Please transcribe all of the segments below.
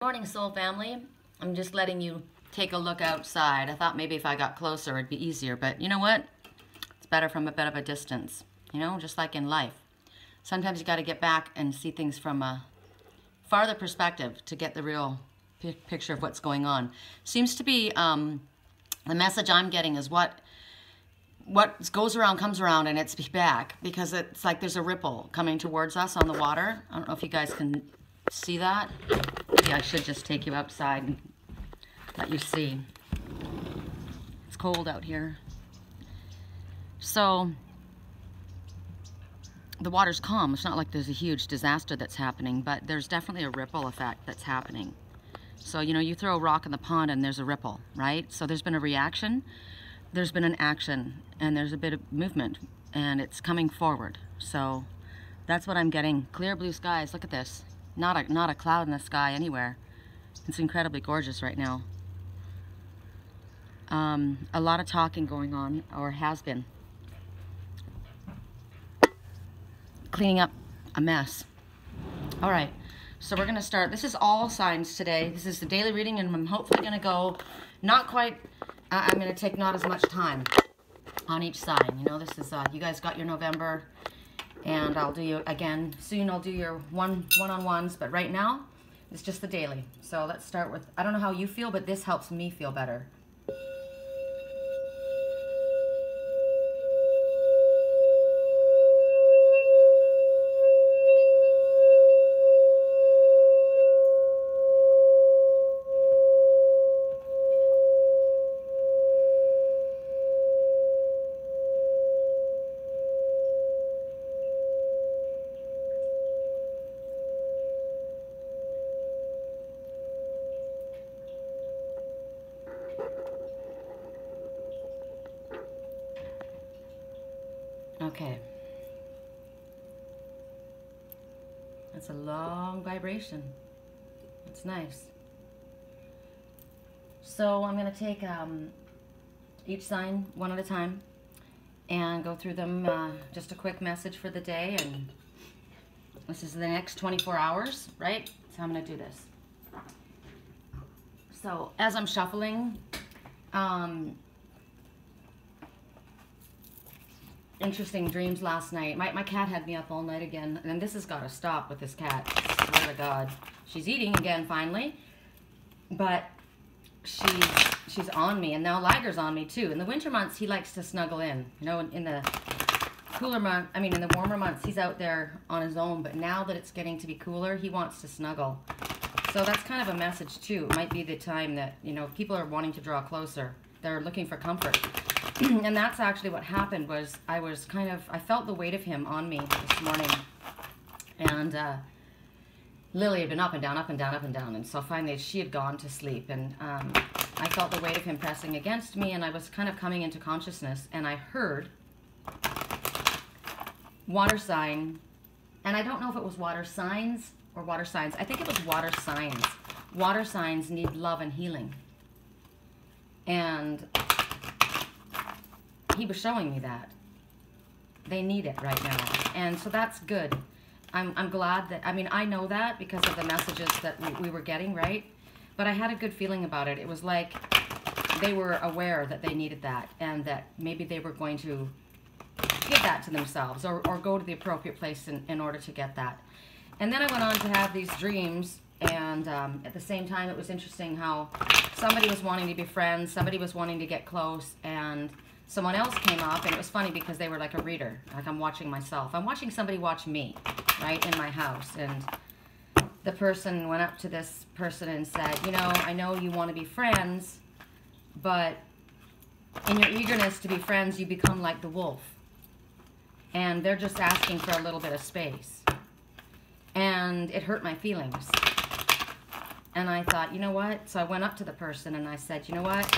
Morning, soul family. I'm just letting you take a look outside. I thought maybe if I got closer it'd be easier, but you know what? It's better from a bit of a distance, you know, just like in life. Sometimes you got to get back and see things from a farther perspective to get the real picture of what's going on. Seems to be the message I'm getting is what goes around comes around, and it's back, because it's like there's a ripple coming towards us on the water. I don't know if you guys can see that. Maybe I should just take you outside and let you see. It's cold out here. So the water's calm. It's not like there's a huge disaster that's happening, but there's definitely a ripple effect that's happening. So, you know, you throw a rock in the pond and there's a ripple, right? So there's been a reaction, there's been an action, and there's a bit of movement, and it's coming forward. So that's what I'm getting. Clear blue skies. Look at this. Not a cloud in the sky anywhere. It's incredibly gorgeous right now. A lot of talking going on, or has been. Cleaning up a mess. All right, so we're gonna start. This is all signs today. This is the daily reading, and I'm hopefully gonna go not quite, I'm gonna take not as much time on each sign. You know, this is, you guys got your November, and I'll do you again soon. I'll do your one-on-ones, but right now it's just the daily. So let's start with, I don't know how you feel, but this helps me feel better. Okay. That's a long vibration. That's nice. So I'm going to take each sign one at a time and go through them. Just a quick message for the day, and this is the next 24 hours, right? So I'm going to do this. So as I'm shuffling, interesting dreams last night. My cat had me up all night again, and this has got to stop with this cat. I swear to God. She's eating again finally, but she's on me, and now Liger's on me too. In the winter months, he likes to snuggle in. You know, in the cooler month, I mean in the warmer months, he's out there on his own, but now that it's getting to be cooler, he wants to snuggle. So that's kind of a message too. It might be the time that, you know, people are wanting to draw closer. They're looking for comfort. And that's actually what happened. Was I felt the weight of him on me this morning. And Lily had been up and down, up and down, up and down. And so finally she had gone to sleep. And I felt the weight of him pressing against me. And I was kind of coming into consciousness. And I heard water sign. And I don't know if it was water signs or water signs. I think it was water signs. Water signs need love and healing. And he was showing me that they need it right now, and so that's good. I'm glad that, I mean, I know that because of the messages that we were getting, right? But I had a good feeling about it. It was like they were aware that they needed that, and that maybe they were going to give that to themselves, or go to the appropriate place in order to get that. And then I went on to have these dreams, and at the same time it was interesting how somebody was wanting to be friends, somebody was wanting to get close, and someone else came up, and it was funny because they were like a reader. Like I'm watching myself. I'm watching somebody watch me, right, in my house. And the person went up to this person and said, you know, I know you want to be friends, but in your eagerness to be friends, you become like the wolf. And they're just asking for a little bit of space. And it hurt my feelings. And I thought, you know what? So I went up to the person and I said, you know what?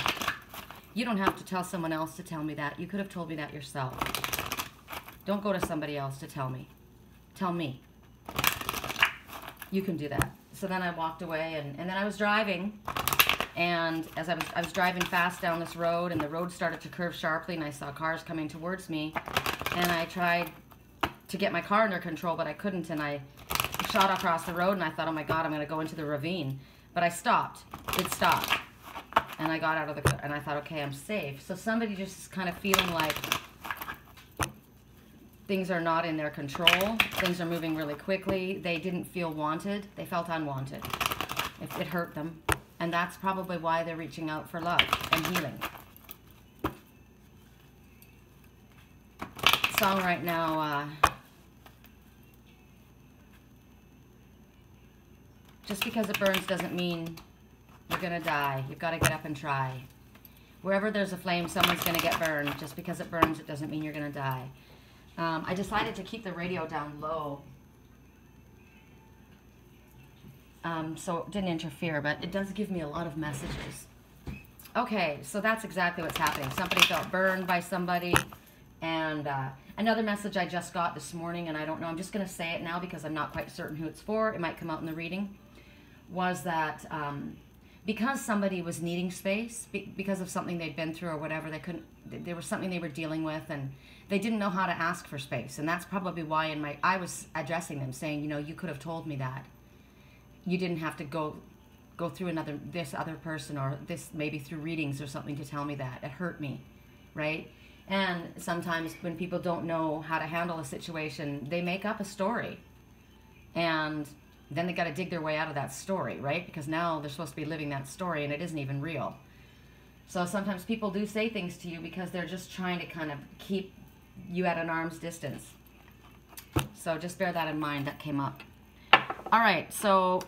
You don't have to tell someone else to tell me that. You could have told me that yourself. Don't go to somebody else to tell me. Tell me. You can do that. So then I walked away, and then I was driving, and as I was driving fast down this road, and the road started to curve sharply, and I saw cars coming towards me, and I tried to get my car under control, but I couldn't, and I shot across the road, and I thought, oh my God, I'm going to go into the ravine. But I stopped. It stopped. And I got out of the car, and I thought, okay, I'm safe. So somebody just is kind of feeling like things are not in their control. Things are moving really quickly. They didn't feel wanted. They felt unwanted. It hurt them. And that's probably why they're reaching out for love and healing. Song right now, just because it burns doesn't mean you're going to die. You've got to get up and try. Wherever there's a flame, someone's going to get burned. Just because it burns, it doesn't mean you're going to die. I decided to keep the radio down low. So it didn't interfere, but it does give me a lot of messages. Okay, so that's exactly what's happening. Somebody felt burned by somebody. And another message I just got this morning, and I don't know, I'm just going to say it now because I'm not quite certain who it's for. It might come out in the reading. Was that because somebody was needing space, because of something they'd been through or whatever, there was something they were dealing with, and they didn't know how to ask for space. And that's probably why I was addressing them, saying, you know, you could have told me that. You didn't have to go through this other person, or this maybe through readings or something to tell me that. It hurt me, right? And sometimes when people don't know how to handle a situation, they make up a story. And then they got to dig their way out of that story, right? Because now they're supposed to be living that story, and it isn't even real. So sometimes people do say things to you because they're just trying to kind of keep you at an arm's distance. So just bear that in mind. That came up. All right, so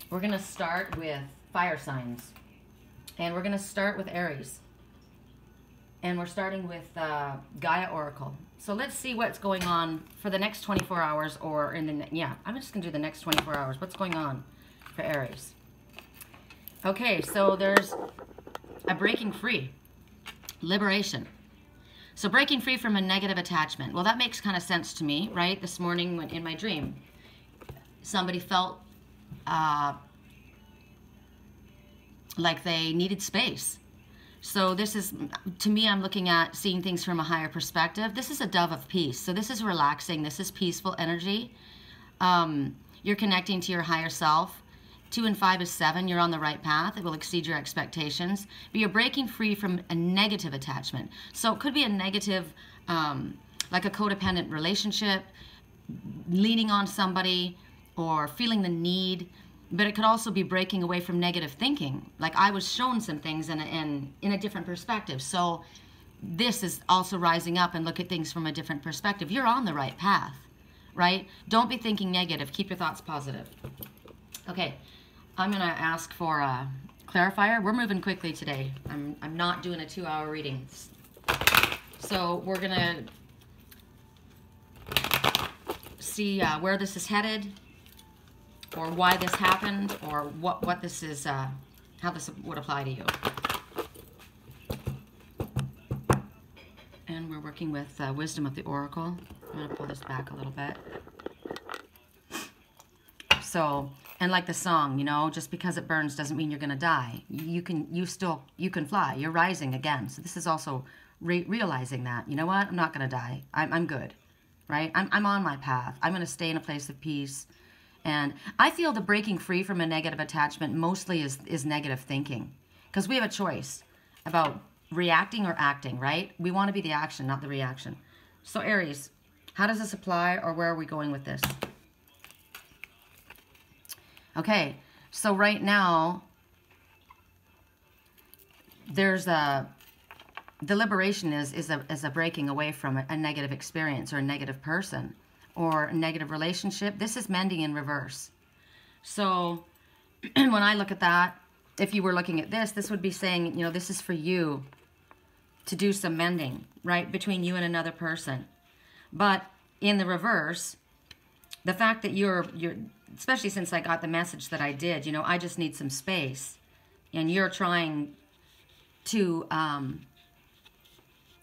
we're going to start with fire signs. And we're going to start with Aries. And we're starting with Gaia Oracle. So let's see what's going on for the next 24 hours, or in the, yeah, I'm just going to do the next 24 hours. What's going on for Aries? Okay, so there's a breaking free, liberation. So breaking free from a negative attachment. Well, that makes kind of sense to me, right? This morning when in my dream, somebody felt like they needed space. So this is, to me, I'm looking at seeing things from a higher perspective. This is a dove of peace. So this is relaxing. This is peaceful energy. You're connecting to your higher self. 2 and 5 is 7. You're on the right path. It will exceed your expectations. But you're breaking free from a negative attachment. So it could be a negative, like a codependent relationship, leaning on somebody, or feeling the need. But it could also be breaking away from negative thinking. Like I was shown some things in a different perspective. So this is also rising up and look at things from a different perspective. You're on the right path, right? Don't be thinking negative. Keep your thoughts positive. Okay, I'm going to ask for a clarifier. We're moving quickly today. I'm not doing a 2-hour reading. So we're going to see where this is headed, or why this happened, or what this is, how this would apply to you. And we're working with Wisdom of the Oracle. I'm going to pull this back a little bit. So, and like the song, you know, just because it burns doesn't mean you're going to die. You can fly. You're rising again. So this is also realizing that, you know what, I'm not going to die. I'm good, right? I'm on my path. I'm going to stay in a place of peace. And I feel the breaking free from a negative attachment mostly is negative thinking. Because we have a choice about reacting or acting, right? We want to be the action, not the reaction. So Aries, how does this apply, or where are we going with this? Okay, so right now, there's the liberation is a breaking away from a negative experience or a negative person, or a negative relationship. This is mending in reverse. So when I look at that, if you were looking at this, this would be saying, you know, this is for you to do some mending, right, between you and another person. But in the reverse, the fact that you're especially since I got the message that I did, you know, I just need some space, and you're trying to,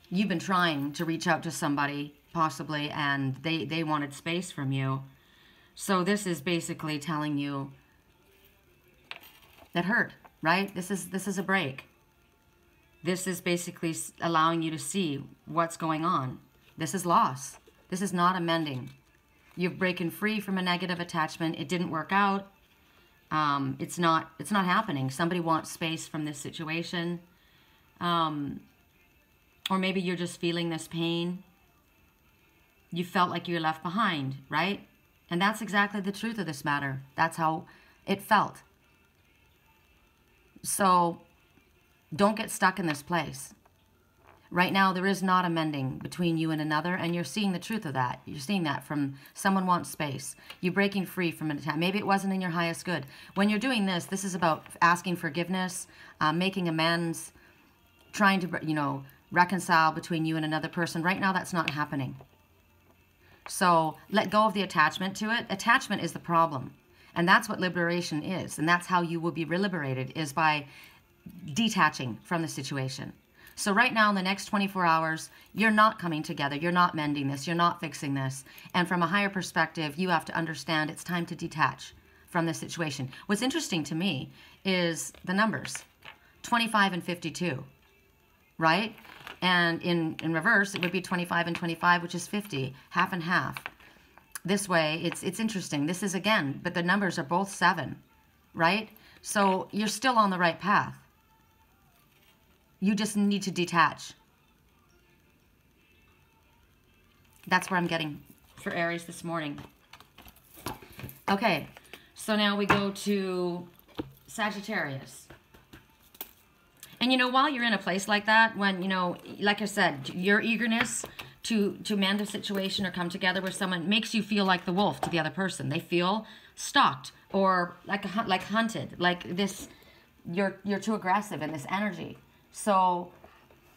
you've been trying to reach out to somebody, possibly, and they wanted space from you. So this is basically telling you that hurt, right? This is a break. This is basically allowing you to see what's going on. This is loss. This is not a mending. You've broken free from a negative attachment. It didn't work out. It's not happening. Somebody wants space from this situation. Or maybe you're just feeling this pain. You felt like you were left behind, right? And that's exactly the truth of this matter. That's how it felt. So don't get stuck in this place. Right now, there is not a mending between you and another, and you're seeing the truth of that. You're seeing that from someone wants space. You're breaking free from an attack. Maybe it wasn't in your highest good. When you're doing this, this is about asking forgiveness, making amends, trying to, you know, reconcile between you and another person. Right now, that's not happening. So let go of the attachment to it. Attachment is the problem. And that's what liberation is. And that's how you will be liberated, is by detaching from the situation. So right now, in the next 24 hours, you're not coming together. You're not mending this. You're not fixing this. And from a higher perspective, you have to understand it's time to detach from the situation. What's interesting to me is the numbers, 25 and 52, right? And in reverse, it would be 25 and 25, which is 50, half and half. This way, it's interesting. This is, again, but the numbers are both 7, right? So you're still on the right path. You just need to detach. That's where I'm getting for Aries this morning. Okay, so now we go to Sagittarius. And, you know, while you're in a place like that, when, you know, like I said, your eagerness to mend a situation or come together with someone makes you feel like the wolf to the other person. They feel stalked or like hunted, like this, you're too aggressive in this energy. So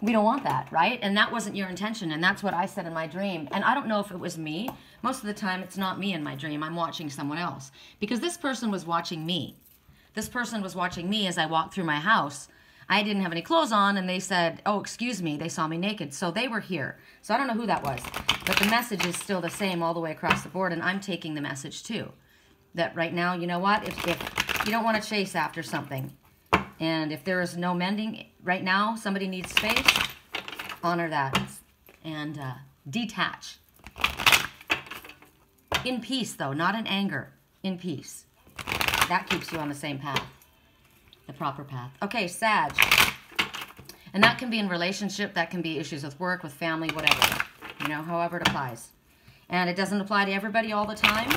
we don't want that, right? And that wasn't your intention, and that's what I said in my dream. And I don't know if it was me. Most of the time, it's not me in my dream. I'm watching someone else. Because this person was watching me. This person was watching me as I walked through my house. I didn't have any clothes on, and they said, oh, excuse me, they saw me naked. So they were here. So I don't know who that was. But the message is still the same all the way across the board, and I'm taking the message too. That right now, you know what? If you don't want to chase after something, and if there is no mending right now, somebody needs space, honor that. And detach. In peace, though, not in anger. In peace. That keeps you on the same path. The proper path. Okay, Sag. And that can be in relationship. That can be issues with work, with family, whatever. You know, however it applies. And it doesn't apply to everybody all the time.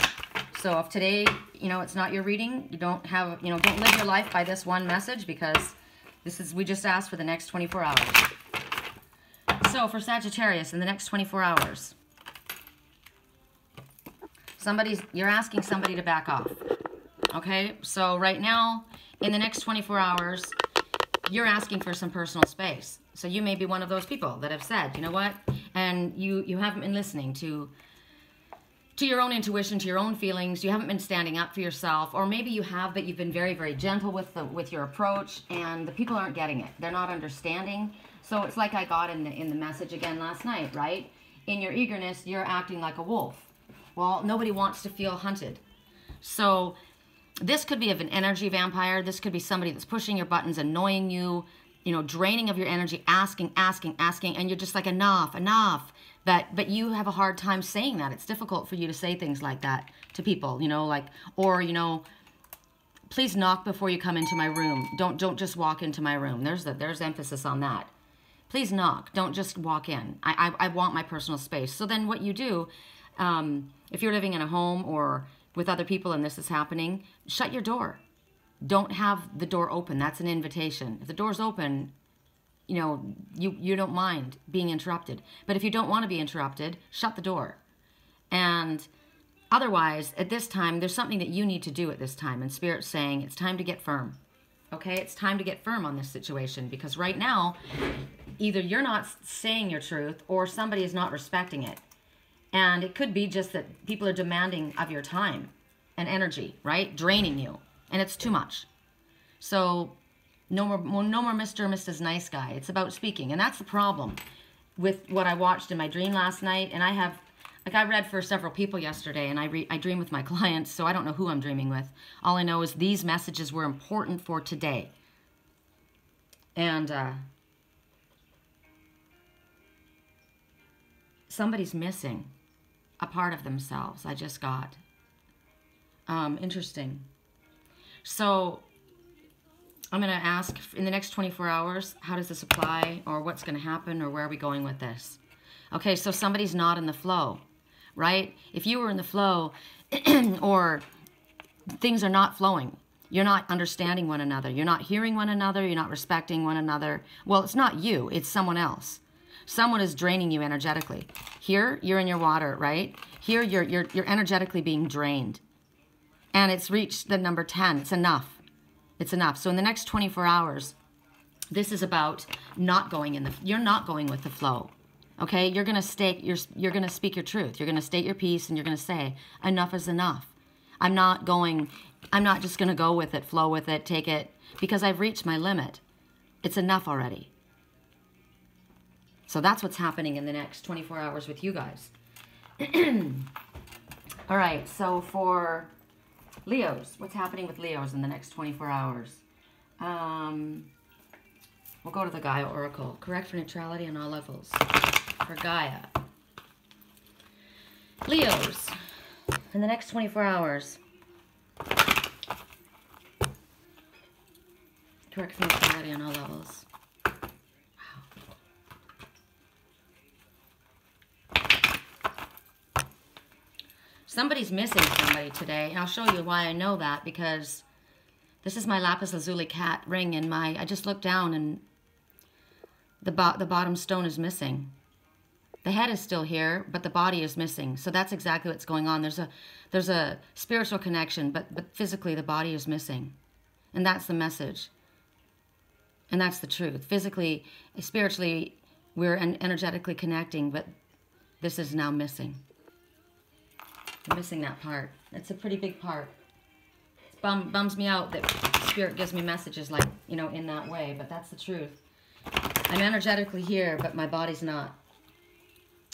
So if today, you know, it's not your reading, you don't have, you know, don't live your life by this one message, because this is, we just asked for the next 24 hours. So for Sagittarius, in the next 24 hours, you're asking somebody to back off. Okay, so right now, in the next 24 hours, you're asking for some personal space. So you may be one of those people that have said, you know what, and you haven't been listening to your own intuition, to your own feelings. You haven't been standing up for yourself, or maybe you have, but you've been very, very gentle with your approach, and the people aren't getting it. They're not understanding. So it's like I got in the message again last night, right? In your eagerness, you're acting like a wolf. Well, nobody wants to feel hunted. So this could be of an energy vampire. This could be somebody that's pushing your buttons, annoying you, you know, draining of your energy, asking, and you're just like, enough. But you have a hard time saying that. It's difficult for you to say things like that to people, you know, like, or, you know, please knock before you come into my room. Don't just walk into my room. There's emphasis on that. Please knock. Don't just walk in. I want my personal space. So then what you do, if you're living in a home or with other people and this is happening, shut your door. Don't have the door open. That's an invitation. If the door's open, you know, you don't mind being interrupted. But if you don't want to be interrupted, shut the door. And otherwise, at this time, there's something that you need to do at this time. And Spirit's saying it's time to get firm. Okay? It's time to get firm on this situation. Because right now, either you're not saying your truth or somebody is not respecting it. And it could be just that people are demanding of your time and energy, right? Draining you. And it's too much. So no more Mr. or Mrs. Nice Guy. It's about speaking. And that's the problem with what I watched in my dream last night. And I read for several people yesterday, and I dream with my clients, so I don't know who I'm dreaming with. All I know is these messages were important for today. And somebody's missing a part of themselves. I just got. Interesting. So I'm going to ask in the next 24 hours, how does this apply, or what's going to happen, or where are we going with this? Okay, so somebody's not in the flow, right? If you were in the flow or things are not flowing, you're not understanding one another, you're not hearing one another, you're not respecting one another. Well, it's not you, it's someone else. Someone is draining you energetically. Here, you're in your water, right? Here, you're energetically being drained. And it's reached the number 10. It's enough. It's enough. So in the next 24 hours, this is about not going in the, you're not going with the flow. Okay? You're going to state, you're going to speak your truth. You're going to state your piece, and you're going to say, enough is enough. I'm not just going to go with it, flow with it, take it, because I've reached my limit. It's enough already. So that's what's happening in the next 24 hours with you guys. All right, so for Leos, what's happening with Leos in the next 24 hours? We'll go to the Gaia Oracle. Correct for neutrality on all levels. For Gaia. Leos, in the next 24 hours. Correct for neutrality on all levels. Somebody's missing somebody today, and I'll show you why I know that, because this is my lapis lazuli cat ring, and I just looked down, and the bottom stone is missing. The head is still here, but the body is missing. So that's exactly what's going on. There's a spiritual connection, but physically the body is missing, and that's the message, and that's the truth. Physically, spiritually, we're energetically connecting, but this is now missing. I'm missing that part. It's a pretty big part. It bums me out that Spirit gives me messages like, you know, in that way, but that's the truth. I'm energetically here, but my body's not.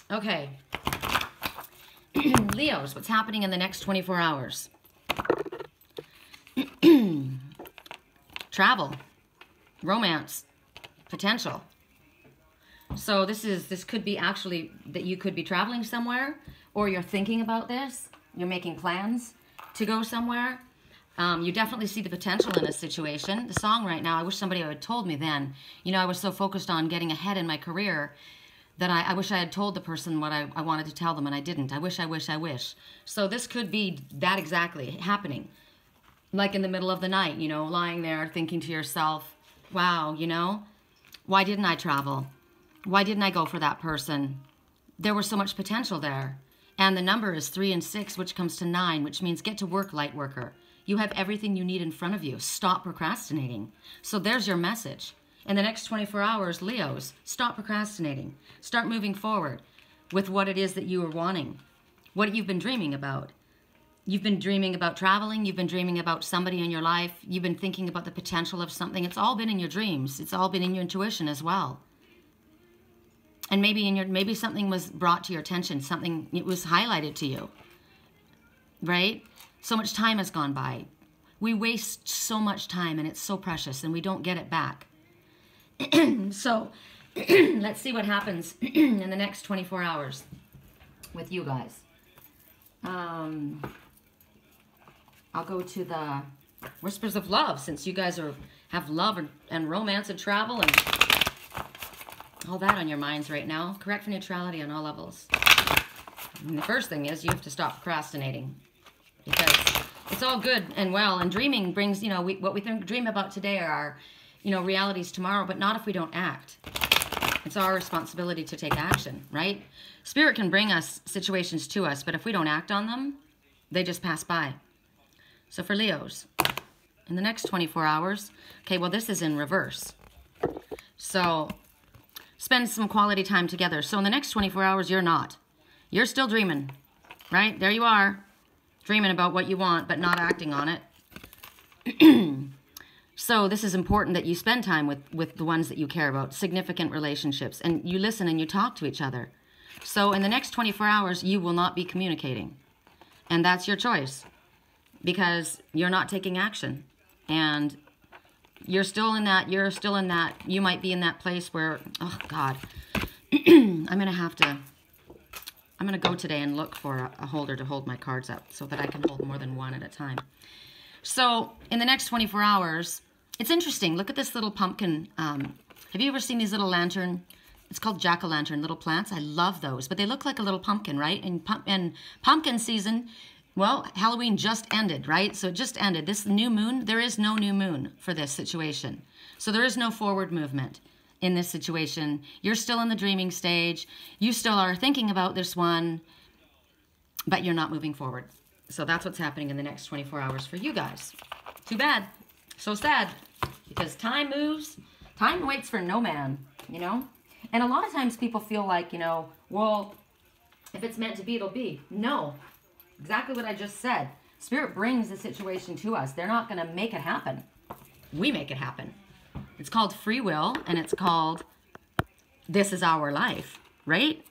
Okay. Leos, what's happening in the next 24 hours? Travel, romance, potential. So this could be actually that you could be traveling somewhere, or you're thinking about this, you're making plans to go somewhere. You definitely see the potential in a situation. The song right now, I wish somebody had told me then. You know, I was so focused on getting ahead in my career that I wish I had told the person what I wanted to tell them, and I didn't. I wish. So this could be that exactly happening. Like in the middle of the night, you know, lying there thinking to yourself, wow, you know, why didn't I travel? Why didn't I go for that person? There was so much potential there. And the number is 3 and 6, which comes to 9, which means get to work, light worker. You have everything you need in front of you. Stop procrastinating. So there's your message. In the next 24 hours, Leos, stop procrastinating. Start moving forward with what it is that you are wanting, what you've been dreaming about. You've been dreaming about traveling. You've been dreaming about somebody in your life. You've been thinking about the potential of something. It's all been in your dreams. It's all been in your intuition as well. And maybe something was brought to your attention, something, it was highlighted to you, right? So much time has gone by. We waste so much time, and it's so precious, and we don't get it back. So let's see what happens in the next 24 hours with you guys. I'll go to the Whispers of Love, since you guys have love and romance and travel and all that on your minds right now. Correct for neutrality on all levels. And the first thing is you have to stop procrastinating, because it's all good and well, and dreaming brings, you know, what we dream about today are our, you know, realities tomorrow, but not if we don't act. It's our responsibility to take action, right? Spirit can bring us situations to us, but if we don't act on them, they just pass by. So for Leos, in the next 24 hours, okay, well, this is in reverse. So spend some quality time together. So in the next 24 hours, you're not. You're still dreaming, right? There you are, dreaming about what you want, but not acting on it. So this is important that you spend time with the ones that you care about, significant relationships, and you listen and you talk to each other. So in the next 24 hours, you will not be communicating. And that's your choice, because you're not taking action. And you're still in that, you might be in that place where, oh God, I'm going to go today and look for a holder to hold my cards up so that I can hold more than one at a time. So in the next 24 hours, it's interesting. Look at this little pumpkin. Have you ever seen these little lantern? It's called jack-o'-lantern, little plants. I love those, but they look like a little pumpkin, right? And pumpkin season, well, Halloween just ended, right? So it just ended. This new moon, there is no new moon for this situation. So there is no forward movement in this situation. You're still in the dreaming stage. You still are thinking about this one, but you're not moving forward. So that's what's happening in the next 24 hours for you guys. Too bad. So sad. Because time moves. Time waits for no man, you know? And a lot of times people feel like, you know, well, if it's meant to be, it'll be. No. Exactly what I just said. Spirit brings the situation to us. They're not going to make it happen. We make it happen. It's called free will, and it's called this is our life, right?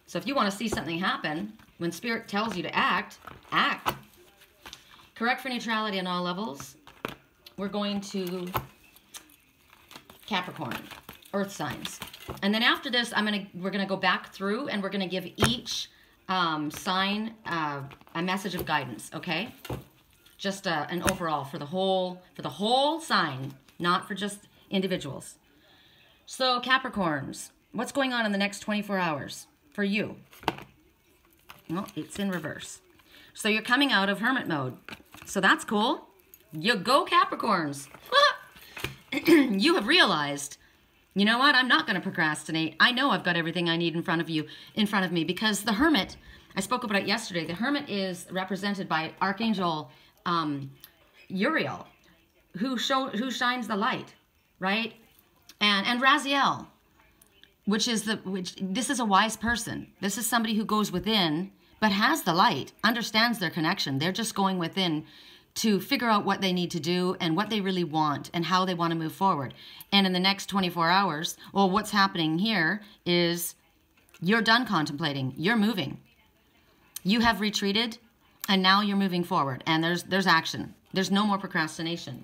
So if you want to see something happen, when Spirit tells you to act, act. Correct for neutrality on all levels. We're going to Capricorn, Earth signs. And then after this, we're gonna go back through and we're gonna give each sign a message of guidance, okay? Just an overall for the whole sign, not for just individuals. So Capricorns, what's going on in the next 24 hours for you? Well, it's in reverse. So you're coming out of hermit mode. So that's cool. You go Capricorns. You have realized, you know what? I'm not going to procrastinate. I know I've got everything I need in front of me, because the Hermit, I spoke about it yesterday. The Hermit is represented by Archangel Uriel, who shines the light, right? And Raziel, which this is a wise person. This is somebody who goes within, but has the light, understands their connection. They're just going within to figure out what they need to do and what they really want and how they want to move forward. And in the next 24 hours, well, what's happening here is you're done contemplating. You're moving. You have retreated, and now you're moving forward. And there's action. There's no more procrastination.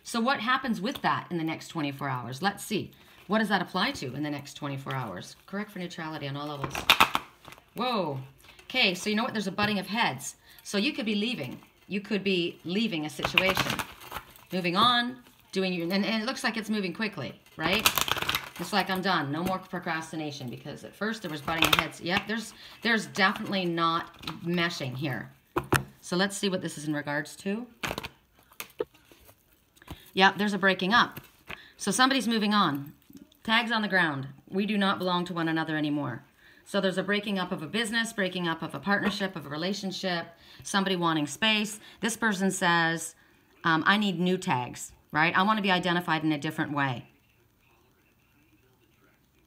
So what happens with that in the next 24 hours? Let's see. What does that apply to in the next 24 hours? Correct for neutrality on all levels. Whoa. Okay, so you know what? There's a butting of heads. So you could be leaving. You could be leaving a situation, moving on, and it looks like it's moving quickly, right? It's like, I'm done. No more procrastination, because at first there was butting of heads. Yep, there's definitely not meshing here. So let's see what this is in regards to. Yep, there's a breaking up. So somebody's moving on. Tags on the ground. We do not belong to one another anymore. So there's a breaking up of a business, breaking up of a partnership, of a relationship, somebody wanting space. This person says, I need new tags, right? I want to be identified in a different way.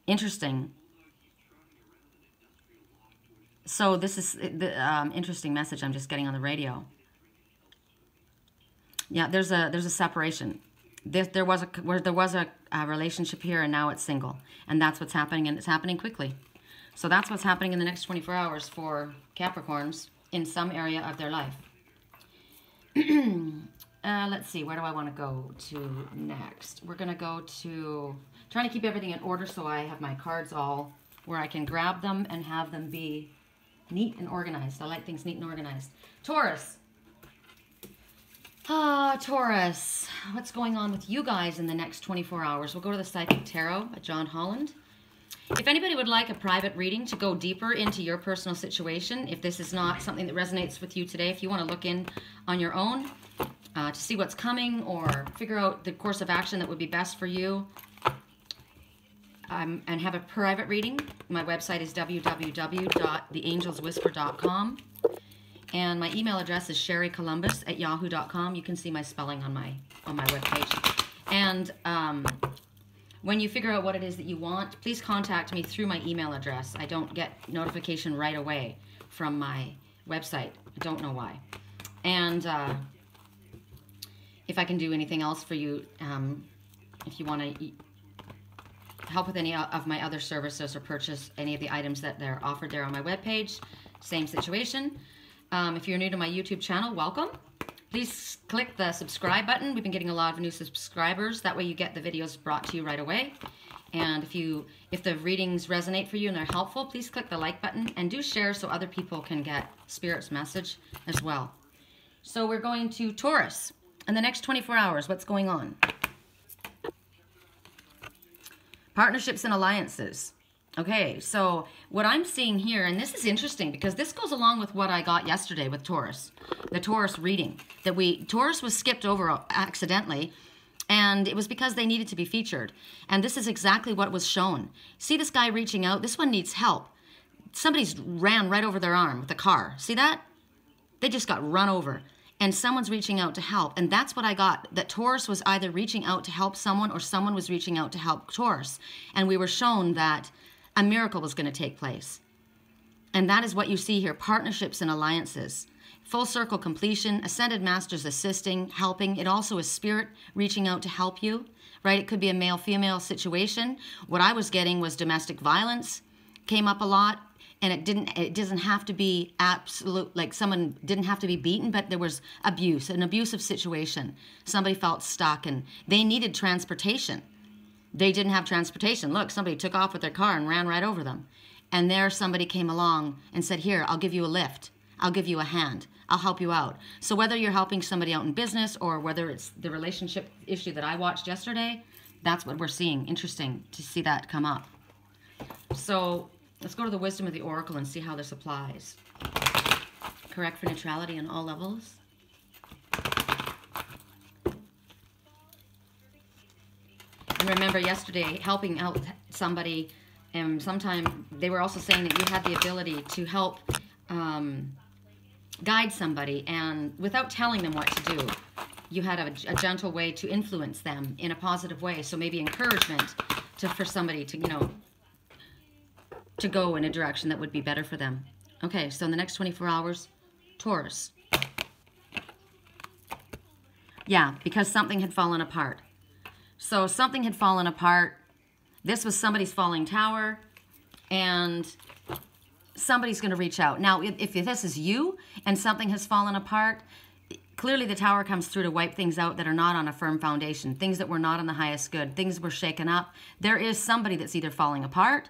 Interesting. So this is the interesting message I'm just getting on the radio. Yeah, there's a separation. There was a relationship here, and now it's single. And that's what's happening, and it's happening quickly. So that's what's happening in the next 24 hours for Capricorns in some area of their life. Let's see, where do I want to go to next? We're going to go to, trying to keep everything in order so I have my cards all where I can grab them and have them be neat and organized. I like things neat and organized. Taurus. Taurus. What's going on with you guys in the next 24 hours? We'll go to the Psychic Tarot by John Holland. If anybody would like a private reading to go deeper into your personal situation, if this is not something that resonates with you today, if you want to look in on your own to see what's coming or figure out the course of action that would be best for you, and have a private reading, my website is www.theangelswhisper.com, and my email address is sherrycolumbus@yahoo.com. You can see my spelling on my webpage. And when you figure out what it is that you want, please contact me through my email address. I don't get notification right away from my website. I don't know why. And if I can do anything else for you, if you want to help with any of my other services or purchase any of the items that they're offered there on my webpage, same situation. If you're new to my YouTube channel, welcome. Please click the subscribe button. We've been getting a lot of new subscribers. That way you get the videos brought to you right away. And if the readings resonate for you and they're helpful, please click the like button and do share so other people can get Spirit's message as well. So we're going to Taurus. In the next 24 hours, what's going on? Partnerships and alliances. Okay, so what I'm seeing here, and this is interesting because this goes along with what I got yesterday with Taurus, the Taurus reading. Taurus was skipped over accidentally, and it was because they needed to be featured. And this is exactly what was shown. See this guy reaching out? This one needs help. Somebody's ran right over their arm with a car. See that? They just got run over. And someone's reaching out to help. And that's what I got, that Taurus was either reaching out to help someone or someone was reaching out to help Taurus. And we were shown that a miracle was going to take place. And that is what you see here, partnerships and alliances. Full circle completion, ascended masters assisting, helping. It also is spirit reaching out to help you, right? It could be a male-female situation. What I was getting was domestic violence came up a lot. And it doesn't have to be absolute, like someone didn't have to be beaten, but there was abuse, an abusive situation. Somebody felt stuck and they needed transportation. They didn't have transportation. Look, somebody took off with their car and ran right over them. And there somebody came along and said, here, I'll give you a lift. I'll give you a hand. I'll help you out. So whether you're helping somebody out in business or whether it's the relationship issue that I watched yesterday, that's what we're seeing. Interesting to see that come up. So let's go to the wisdom of the oracle and see how this applies. Correct for neutrality on all levels. And remember yesterday, helping out somebody, and sometime they were also saying that you had the ability to help guide somebody, and without telling them what to do, you had a gentle way to influence them in a positive way. So maybe encouragement for somebody to, to go in a direction that would be better for them. Okay, so in the next 24 hours, Taurus. Yeah, because something had fallen apart. So something had fallen apart. This was somebody's falling tower, and somebody's going to reach out. Now, if this is you and something has fallen apart, clearly the tower comes through to wipe things out that are not on a firm foundation, things that were not on the highest good, things that were shaken up. There is somebody that's either falling apart,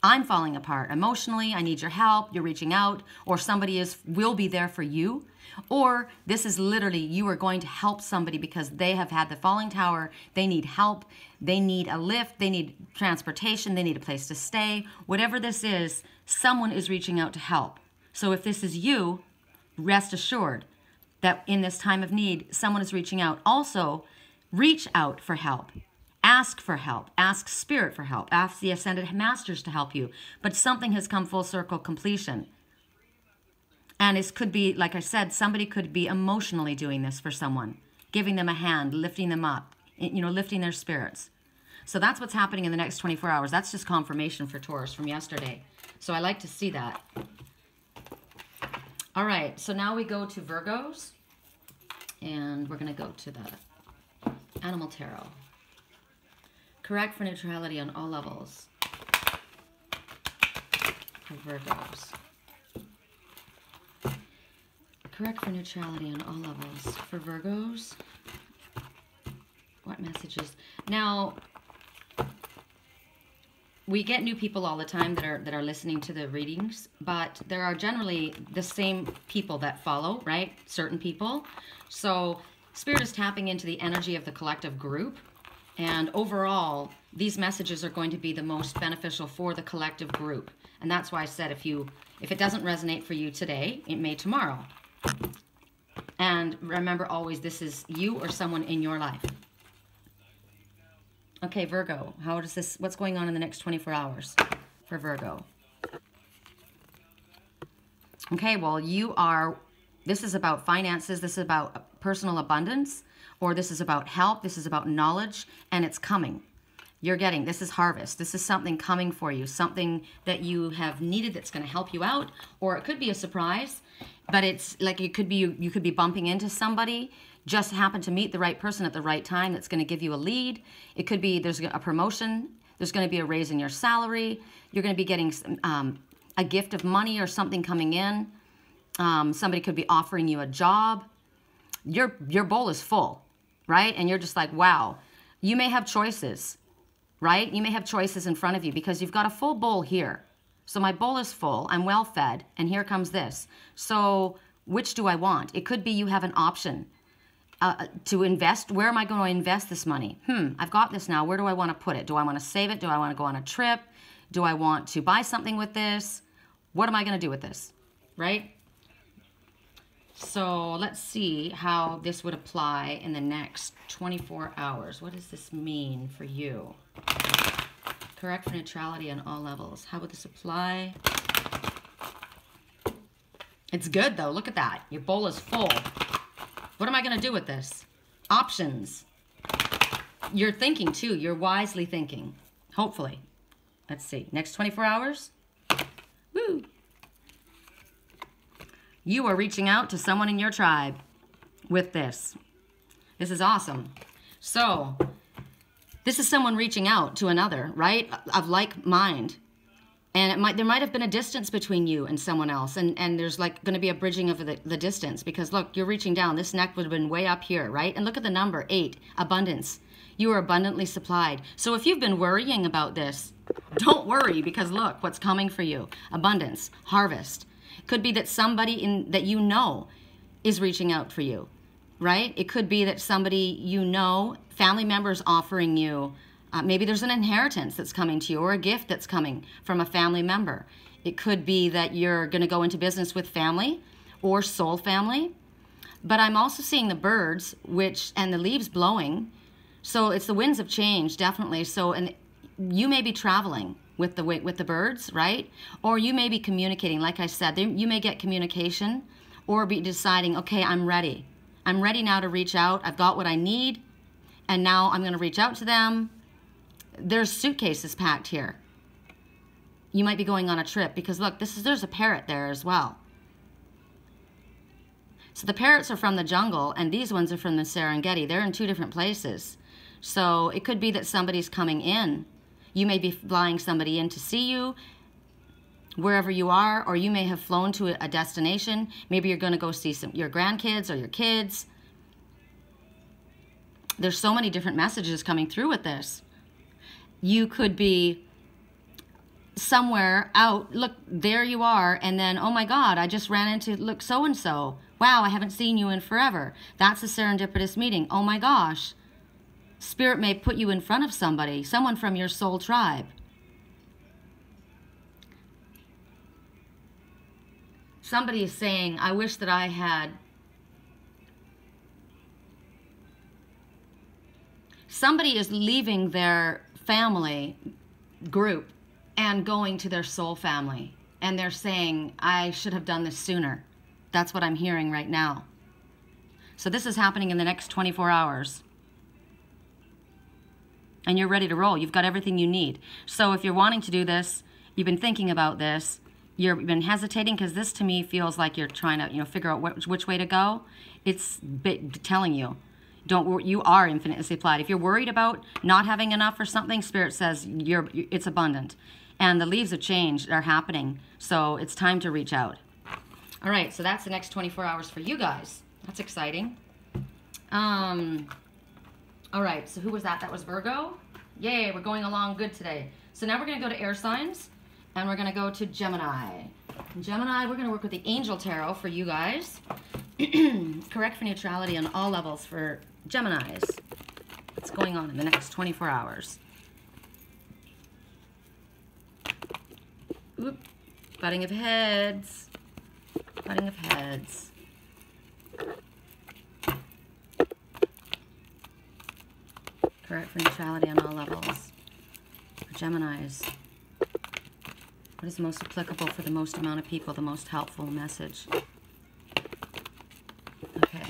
I'm falling apart emotionally, I need your help, you're reaching out, or somebody will be there for you, or this is literally you are going to help somebody because they have had the falling tower, they need help, they need a lift, they need transportation, they need a place to stay. Whatever this is, someone is reaching out to help. So if this is you, rest assured that in this time of need, someone is reaching out. Also, reach out for help. Ask for help. Ask spirit for help. Ask the ascended masters to help you. But something has come full circle completion. And it could be, like I said, somebody could be emotionally doing this for someone, giving them a hand, lifting them up, lifting their spirits. So that's what's happening in the next 24 hours. That's just confirmation for Taurus from yesterday. So I like to see that. All right, so now we go to Virgos. And we're going to go to the Animal Tarot. Correct for neutrality on all levels for Virgos. Correct for neutrality on all levels for Virgos. What messages? Now, we get new people all the time that are listening to the readings, but there are generally the same people that follow, right? Certain people. So Spirit is tapping into the energy of the collective group. And overall, these messages are going to be the most beneficial for the collective group. And that's why I said if it doesn't resonate for you today, it may tomorrow. And remember always, this is you or someone in your life. Okay, Virgo, what's going on in the next 24 hours for Virgo? Okay, well, this is about finances, this is about personal abundance, or this is about help, this is about knowledge, and it's coming. This is harvest. This is something coming for you, something that you have needed that's going to help you out, or it could be a surprise, but it's like you could be bumping into somebody, just happen to meet the right person at the right time that's going to give you a lead. It could be there's a promotion, there's going to be a raise in your salary, you're going to be getting a gift of money or something coming in. Somebody could be offering you a job. Your bowl is full, right? And you're just like, wow. You may have choices, right? You may have choices in front of you because you've got a full bowl here. So my bowl is full, I'm well fed, and here comes this. So Which do I want? It could be you have an option to invest. Where am I going to invest this money? I've got this now. Where do I want to put it? Do I want to save it? Do I want to go on a trip? Do I want to buy something with this? What am I going to do with this? Right? So let's see how this would apply in the next 24 hours. What does this mean for you? Correct for neutrality on all levels. How would this apply? It's good though. Look at that. Your bowl is full. What am I going to do with this? Options. You're thinking too. You're wisely thinking. Hopefully. Let's see. Next 24 hours. Woo. You are reaching out to someone in your tribe with this. This is awesome. So, this is someone reaching out to another, right? Of like mind. And there might have been a distance between you and someone else. And there's like going to be a bridging of the distance. Because look, you're reaching down. This neck would have been way up here, right? And look at the number, 8, abundance. You are abundantly supplied. So if you've been worrying about this, don't worry, because look what's coming for you. Abundance, harvest. Could be that somebody that you know is reaching out for you, right? It could be that somebody you know, family members offering you, maybe there's an inheritance that's coming to you or a gift that's coming from a family member. It could be that you're going to go into business with family or soul family. But I'm also seeing the birds and the leaves blowing. So it's the winds of change, definitely. So, and you may be traveling with the birds, right? Or you may be communicating. Like I said, you may get communication or be deciding, okay, I'm ready. I'm ready now to reach out. I've got what I need, and now I'm going to reach out to them. There's suitcases packed here. You might be going on a trip because look, there's a parrot there as well. So the parrots are from the jungle, and these ones are from the Serengeti. They're in 2 different places. So it could be that somebody's coming in. You may be flying somebody in to see you wherever you are, or you may have flown to a destination. Maybe you're going to go see your grandkids or your kids. There's so many different messages coming through with this. You could be somewhere out. Look, there you are. And then, oh my God, I just ran into, look, so-and-so. Wow, I haven't seen you in forever. That's a serendipitous meeting. Oh my gosh. Spirit may put you in front of somebody, someone from your soul tribe. Somebody is saying, I wish that I had. Somebody is leaving their family group and going to their soul family. And they're saying, I should have done this sooner. That's what I'm hearing right now. So this is happening in the next 24 hours. And you're ready to roll. You've got everything you need. So if you're wanting to do this, you've been thinking about this, you've been hesitating, because this to me feels like you're trying to, figure out which way to go. It's telling you, you are infinitely supplied. If you're worried about not having enough or something, Spirit says it's abundant. And the leaves of change are happening. So it's time to reach out. All right, so that's the next 24 hours for you guys. That's exciting. All right, so who was that? That was Virgo? Yay, we're going along good today. So now we're going to go to air signs, and we're going to go to Gemini. Gemini, we're going to work with the Angel Tarot for you guys. Correct for neutrality on all levels for Geminis. What's going on in the next 24 hours? Oop, butting of heads. Butting of heads. Correct for neutrality on all levels. For Geminis. What is most applicable for the most amount of people, the most helpful message? Okay.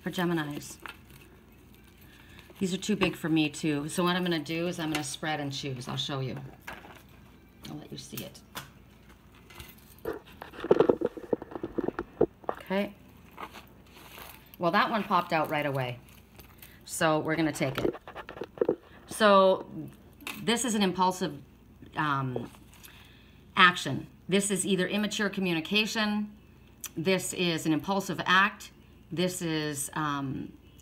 For Geminis. These are too big for me too. So what I'm going to do is I'm going to spread and choose. I'll show you. I'll let you see it. Okay. Well, that one popped out right away. So we're going to take it. So this is an impulsive action. This is either immature communication. This is an impulsive act. This is,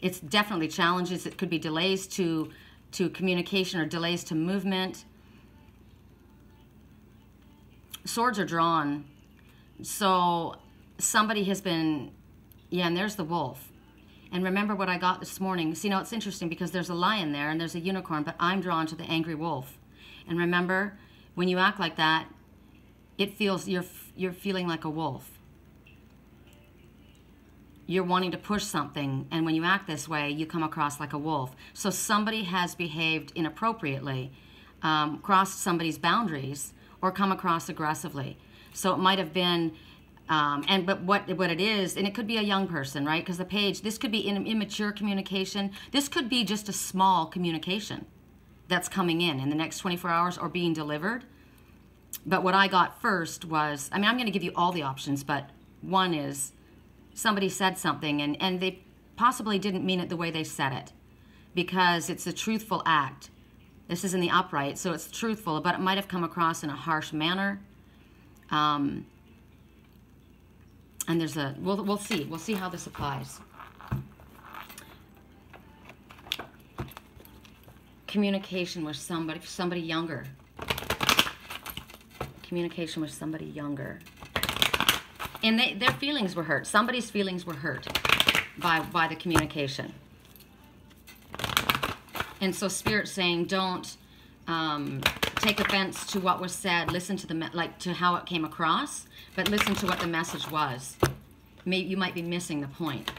it's definitely challenges. It could be delays to communication or delays to movement. Swords are drawn. So somebody has been, yeah, and there's the wolf. And remember what I got this morning. See, now it's interesting because there's a lion there and there's a unicorn, but I'm drawn to the angry wolf. And remember, when you act like that, it feels you're feeling like a wolf. You're wanting to push something, and when you act this way, you come across like a wolf. So somebody has behaved inappropriately, crossed somebody's boundaries, or come across aggressively. So it might have been, but what it is, and it could be a young person, right? Because the page, this could be immature communication. This could be just a small communication that's coming in the next 24 hours or being delivered. But what I got first was, I mean, I'm going to give you all the options, but one is somebody said something and they possibly didn't mean it the way they said it, because it's a truthful act. This is in the upright, so it's truthful, but it might have come across in a harsh manner. And there's a, we'll see how this applies. Communication with somebody younger. Communication with somebody younger. And their feelings were hurt. Somebody's feelings were hurt by the communication. And so Spirit's saying, don't take offense to what was said. Listen to to how it came across, but listen to what the message was. Maybe you might be missing the point.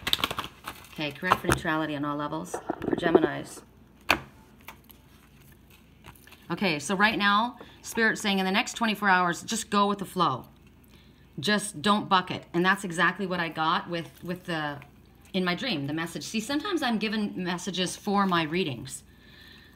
Okay, correct for neutrality on all levels for Geminis. Okay, so right now, Spirit's saying in the next 24 hours, just go with the flow. Just don't bucket. And that's exactly what I got with in my dream, the message. See, sometimes I'm given messages for my readings.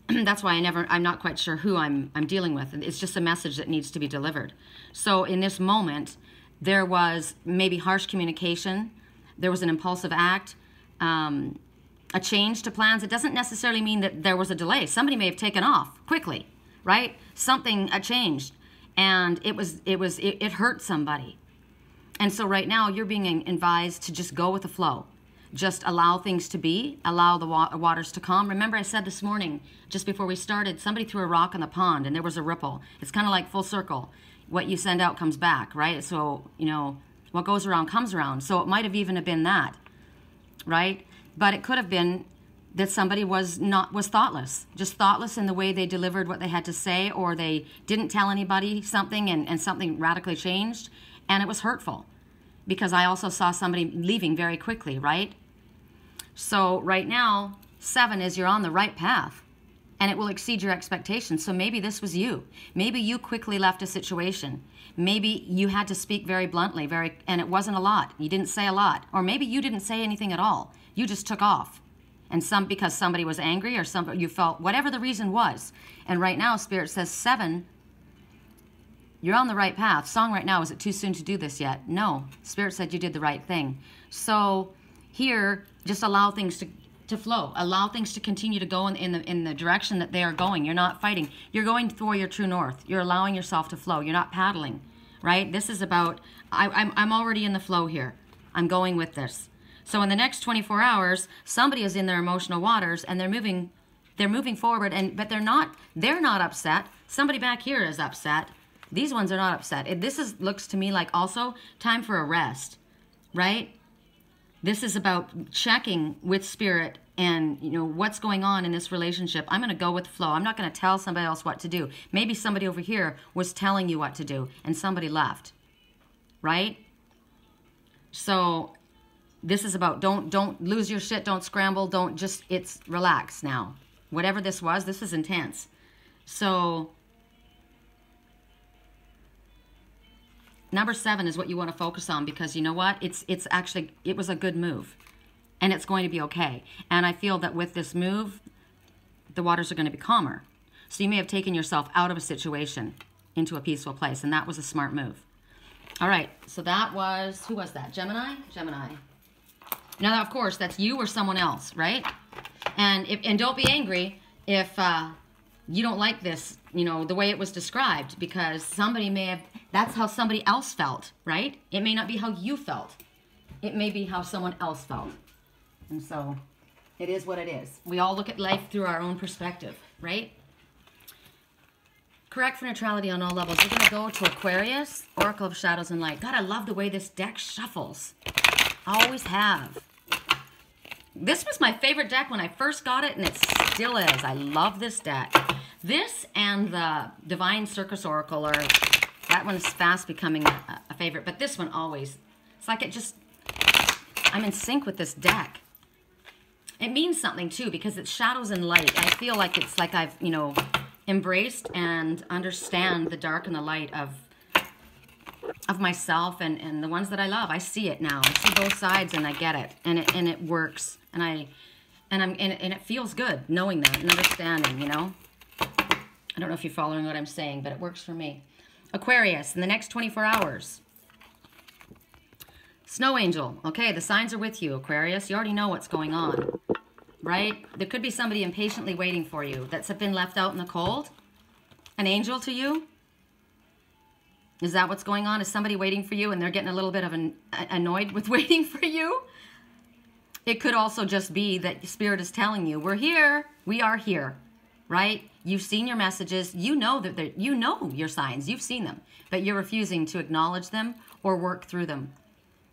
That's why I'm not quite sure who I'm dealing with. It's just a message that needs to be delivered. So in this moment, there was maybe harsh communication. There was an impulsive act, a change to plans. It doesn't necessarily mean that there was a delay. Somebody may have taken off quickly, right? Something changed, and it hurt somebody. And so right now you're being advised to just go with the flow. Just allow things to be, allow the waters to calm. Remember I said this morning, just before we started, somebody threw a rock in the pond and there was a ripple. It's kind of like full circle. What you send out comes back, right? So, you know, what goes around comes around. So it might have even been that, right? But it could have been that somebody was thoughtless, just thoughtless in the way they delivered what they had to say, or they didn't tell anybody something and something radically changed, and it was hurtful. Because I also saw somebody leaving very quickly, right? So right now, 7 is you're on the right path, and it will exceed your expectations. So maybe this was you. Maybe you quickly left a situation. Maybe you had to speak very bluntly, and it wasn't a lot. You didn't say a lot. Or maybe you didn't say anything at all. You just took off. And because somebody was angry, or you felt, whatever the reason was. And right now, Spirit says 7, you're on the right path. Song right now, is it too soon to do this yet? No. Spirit said you did the right thing. So here, just allow things to flow. Allow things to continue to go in the direction that they are going. You're not fighting. You're going for your true north. You're allowing yourself to flow. You're not paddling, right? This is about, I'm already in the flow here. I'm going with this. So in the next 24 hours, somebody is in their emotional waters and they're moving forward, but they're not upset. Somebody back here is upset. These ones are not upset. Looks to me like also time for a rest, right? This is about checking with Spirit and, you know, what's going on in this relationship. I'm going to go with the flow. I'm not going to tell somebody else what to do. Maybe somebody over here was telling you what to do and somebody left, right? So this is about don't lose your shit, don't scramble, it's relax now. Whatever this is intense. So number 7 is what you want to focus on, because you know what? It was a good move, and it's going to be okay. And I feel that with this move, the waters are going to be calmer. So you may have taken yourself out of a situation into a peaceful place, and that was a smart move. All right, so that was, who was that? Gemini? Gemini. Now, of course, that's you or someone else, right? And don't be angry if you don't like this, you know, the way it was described, because somebody may have, that's how somebody else felt, right? It may not be how you felt. It may be how someone else felt. And so it is what it is. We all look at life through our own perspective, right? Correct for neutrality on all levels. We're going to go to Aquarius, Oracle of Shadows and Light. God, I love the way this deck shuffles. I always have. This was my favorite deck when I first got it, and it still is. I love this deck. This and the Divine Circus Oracle are, that one's fast becoming a favorite, but this one always, it's like it just, I'm in sync with this deck. It means something too, because it's shadows and light. I feel like it's like I've, you know, embraced and understand the dark and the light of myself and the ones that I love. I see it now. I see both sides and I get it, and it works, and it feels good knowing that and understanding, you know. I don't know if you're following what I'm saying, but it works for me. Aquarius, in the next 24 hours. Snow Angel. Okay, the signs are with you, Aquarius. You already know what's going on, right? There could be somebody impatiently waiting for you that's been left out in the cold. An angel to you. Is that what's going on? Is somebody waiting for you and they're getting a little bit of annoyed with waiting for you? It could also just be that Spirit is telling you, we're here. We are here, right? You've seen your messages. You know that you know your signs. You've seen them, but you're refusing to acknowledge them or work through them.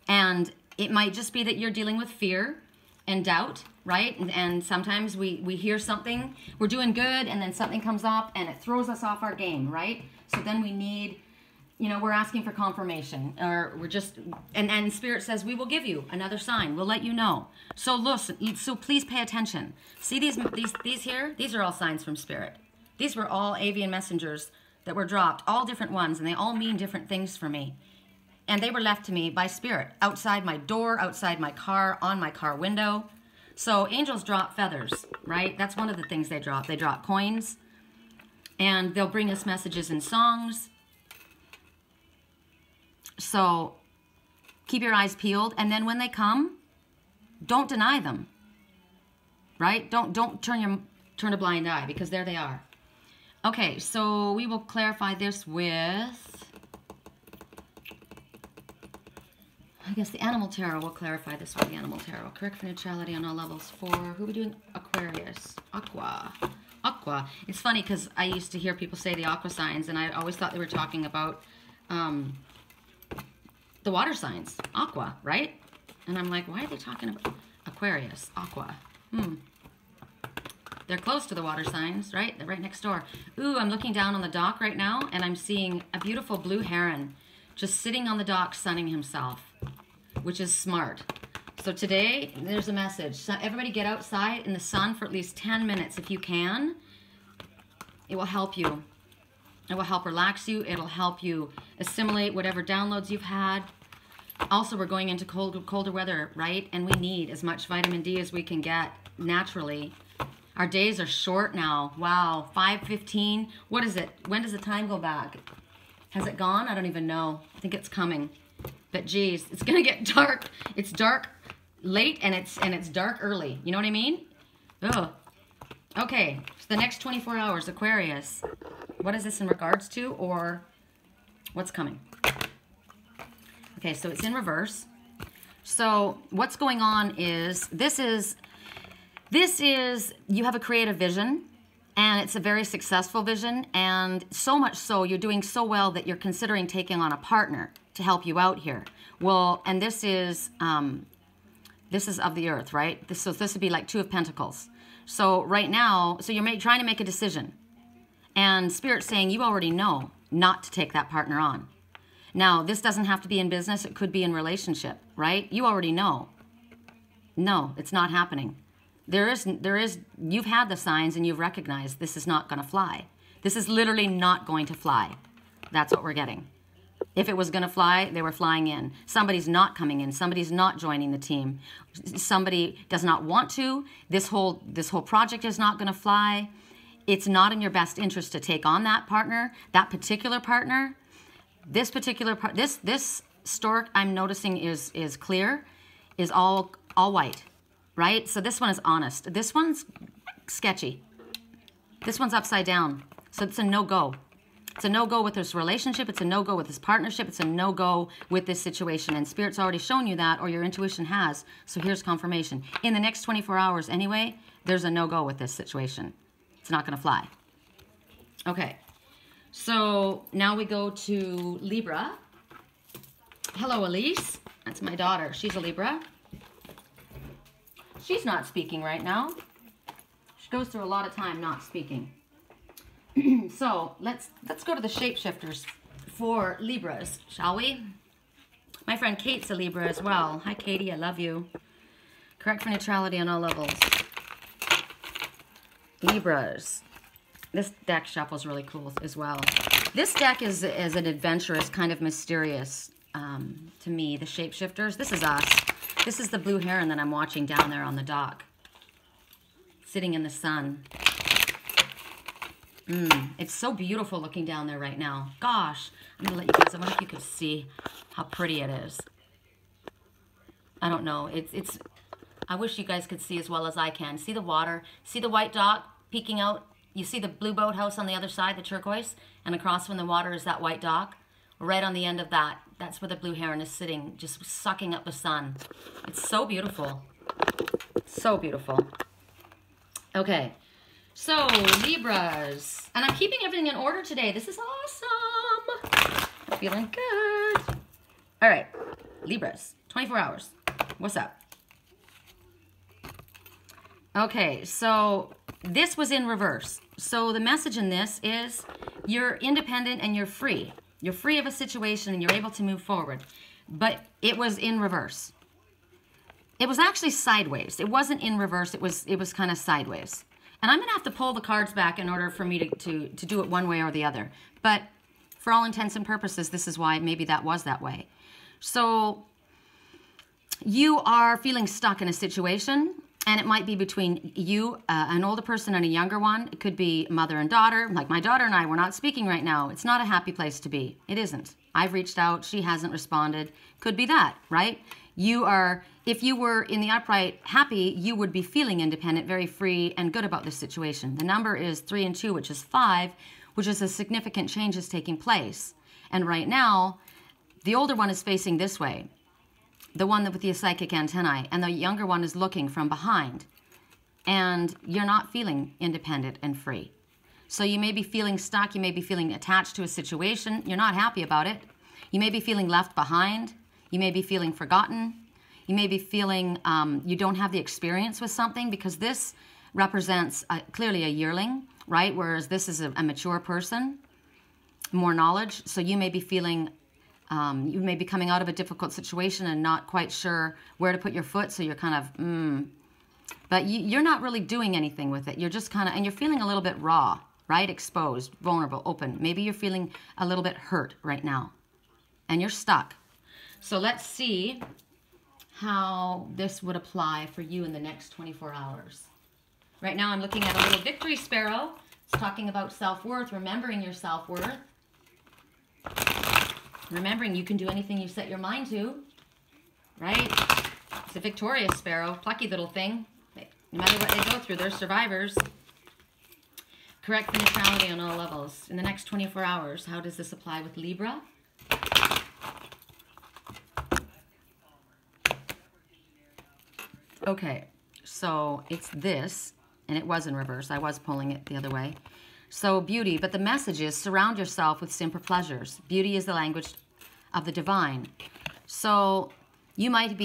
And it might just be that you're dealing with fear and doubt, right? And sometimes we hear something, we're doing good, and then something comes up and it throws us off our game, right? So then we need, you know, we're asking for confirmation, or we're just, and Spirit says, we will give you another sign. We'll let you know. So listen, so please pay attention. See these here? These are all signs from Spirit. These were all avian messengers that were dropped, all different ones, and they all mean different things for me. And they were left to me by Spirit, outside my door, outside my car, on my car window. So angels drop feathers, right? That's one of the things they drop. They drop coins, and they'll bring us messages in songs. So keep your eyes peeled, and then when they come, don't deny them, right? Don't turn a blind eye, because there they are. Okay, so we will clarify this with, I guess the Animal Tarot. Will clarify this with the Animal Tarot. Correct for neutrality on all levels. For who are we doing? Aquarius. Aqua. It's funny because I used to hear people say the aqua signs, and I always thought they were talking about the water signs. Aqua, right? And I'm like, why are they talking about Aquarius? Aqua. They're close to the water signs, right? They're right next door. Ooh, I'm looking down on the dock right now, and I'm seeing a beautiful blue heron just sitting on the dock sunning himself, which is smart. So today, there's a message. So everybody get outside in the sun for at least 10 minutes if you can. It will help you. It will help relax you. It'll help you assimilate whatever downloads you've had. Also, we're going into colder weather, right? And we need as much vitamin D as we can get naturally. Our days are short now. Wow, 5:15. What is it? When does the time go back? Has it gone? I don't even know. I think it's coming. But geez, it's gonna get dark. It's dark late and it's dark early. You know what I mean? Ugh. Okay, so the next 24 hours, Aquarius. What is this in regards to, or what's coming? Okay, so it's in reverse. So what's going on is, this is, you have a creative vision, and it's a very successful vision, and so much so, you're doing so well that you're considering taking on a partner to help you out here. Well, and this is of the earth, right? This would be like Two of Pentacles. So right now, so you're trying to make a decision, and Spirit's saying you already know not to take that partner on. Now, this doesn't have to be in business. It could be in relationship, right? You already know. No, it's not happening. You've had the signs and you've recognized this is not going to fly. This is literally not going to fly. That's what we're getting. If it was going to fly, they were flying in. Somebody's not coming in. Somebody's not joining the team. Somebody does not want to. This whole project is not going to fly. It's not in your best interest to take on that partner, that particular partner. This particular part, this stork I'm noticing is clear, is all white, right? So this one is honest. This one's sketchy. This one's upside down. So it's a no-go. It's a no-go with this relationship. It's a no-go with this partnership. It's a no-go with this situation. And Spirit's already shown you that, or your intuition has. So here's confirmation. In the next 24 hours anyway, there's a no-go with this situation. It's not going to fly. Okay. So now we go to Libra. Hello, Elise. That's my daughter. She's a Libra. She's not speaking right now. She goes through a lot of time not speaking. So let's go to the Shapeshifters for Libras, shall we? My friend Kate's a Libra as well. Hi, Katie. I love you. Correct for neutrality on all levels. Libras. This deck shuffles really cool as well. This deck is an adventurous, kind of mysterious to me. The Shapeshifters. This is us. This is the blue heron that I'm watching down there on the dock. Sitting in the sun. It's so beautiful looking down there right now. Gosh. I'm going to let you guys, I wonder if you could see how pretty it is. I don't know. I wish you guys could see as well as I can. See the water. See the white dock peeking out. You see the blue boathouse on the other side, the turquoise, and across from the water is that white dock. Right on the end of that, that's where the blue heron is sitting, just sucking up the sun. It's so beautiful. So beautiful. Okay, so Libras. And I'm keeping everything in order today. This is awesome. I'm feeling good. All right, Libras, 24 hours. What's up? Okay, so this was in reverse. So the message in this is you're independent and you're free. You're free of a situation and you're able to move forward. But it was in reverse. It was actually sideways. It wasn't in reverse. It was kind of sideways. And I'm going to have to pull the cards back in order for me to do it one way or the other. But for all intents and purposes, this is why maybe that was that way. So you are feeling stuck in a situation. And it might be between you, an older person, and a younger one. It could be mother and daughter. Like my daughter and I, we're not speaking right now. It's not a happy place to be. It isn't. I've reached out. She hasn't responded. Could be that, right? You are, if you were in the upright happy, you would be feeling independent, very free, and good about this situation. The number is 3 and 2, which is 5, which is a significant change is taking place. And right now, the older one is facing this way. The one with the psychic antennae, and the younger one is looking from behind. And you're not feeling independent and free. So you may be feeling stuck, you may be feeling attached to a situation, you're not happy about it. You may be feeling left behind, you may be feeling forgotten, you may be feeling you don't have the experience with something, because this represents clearly a yearling, right? Whereas this is a mature person, more knowledge. So you may be feeling you may be coming out of a difficult situation and not quite sure where to put your foot, so you're kind of, But you're not really doing anything with it. You're just kind of, and you're feeling a little bit raw, right? Exposed, vulnerable, open. Maybe you're feeling a little bit hurt right now, and you're stuck. So let's see how this would apply for you in the next 24 hours. Right now I'm looking at a little victory sparrow. It's talking about self-worth, remembering your self-worth. Remembering you can do anything you set your mind to, right? It's a victorious sparrow, plucky little thing. No matter what they go through, they're survivors. Correct for neutrality on all levels. In the next 24 hours, how does this apply with Libra? Okay, so it's this, and it was in reverse. I was pulling it the other way. So beauty, but the message is surround yourself with simple pleasures. Beauty is the language of the divine. So you might have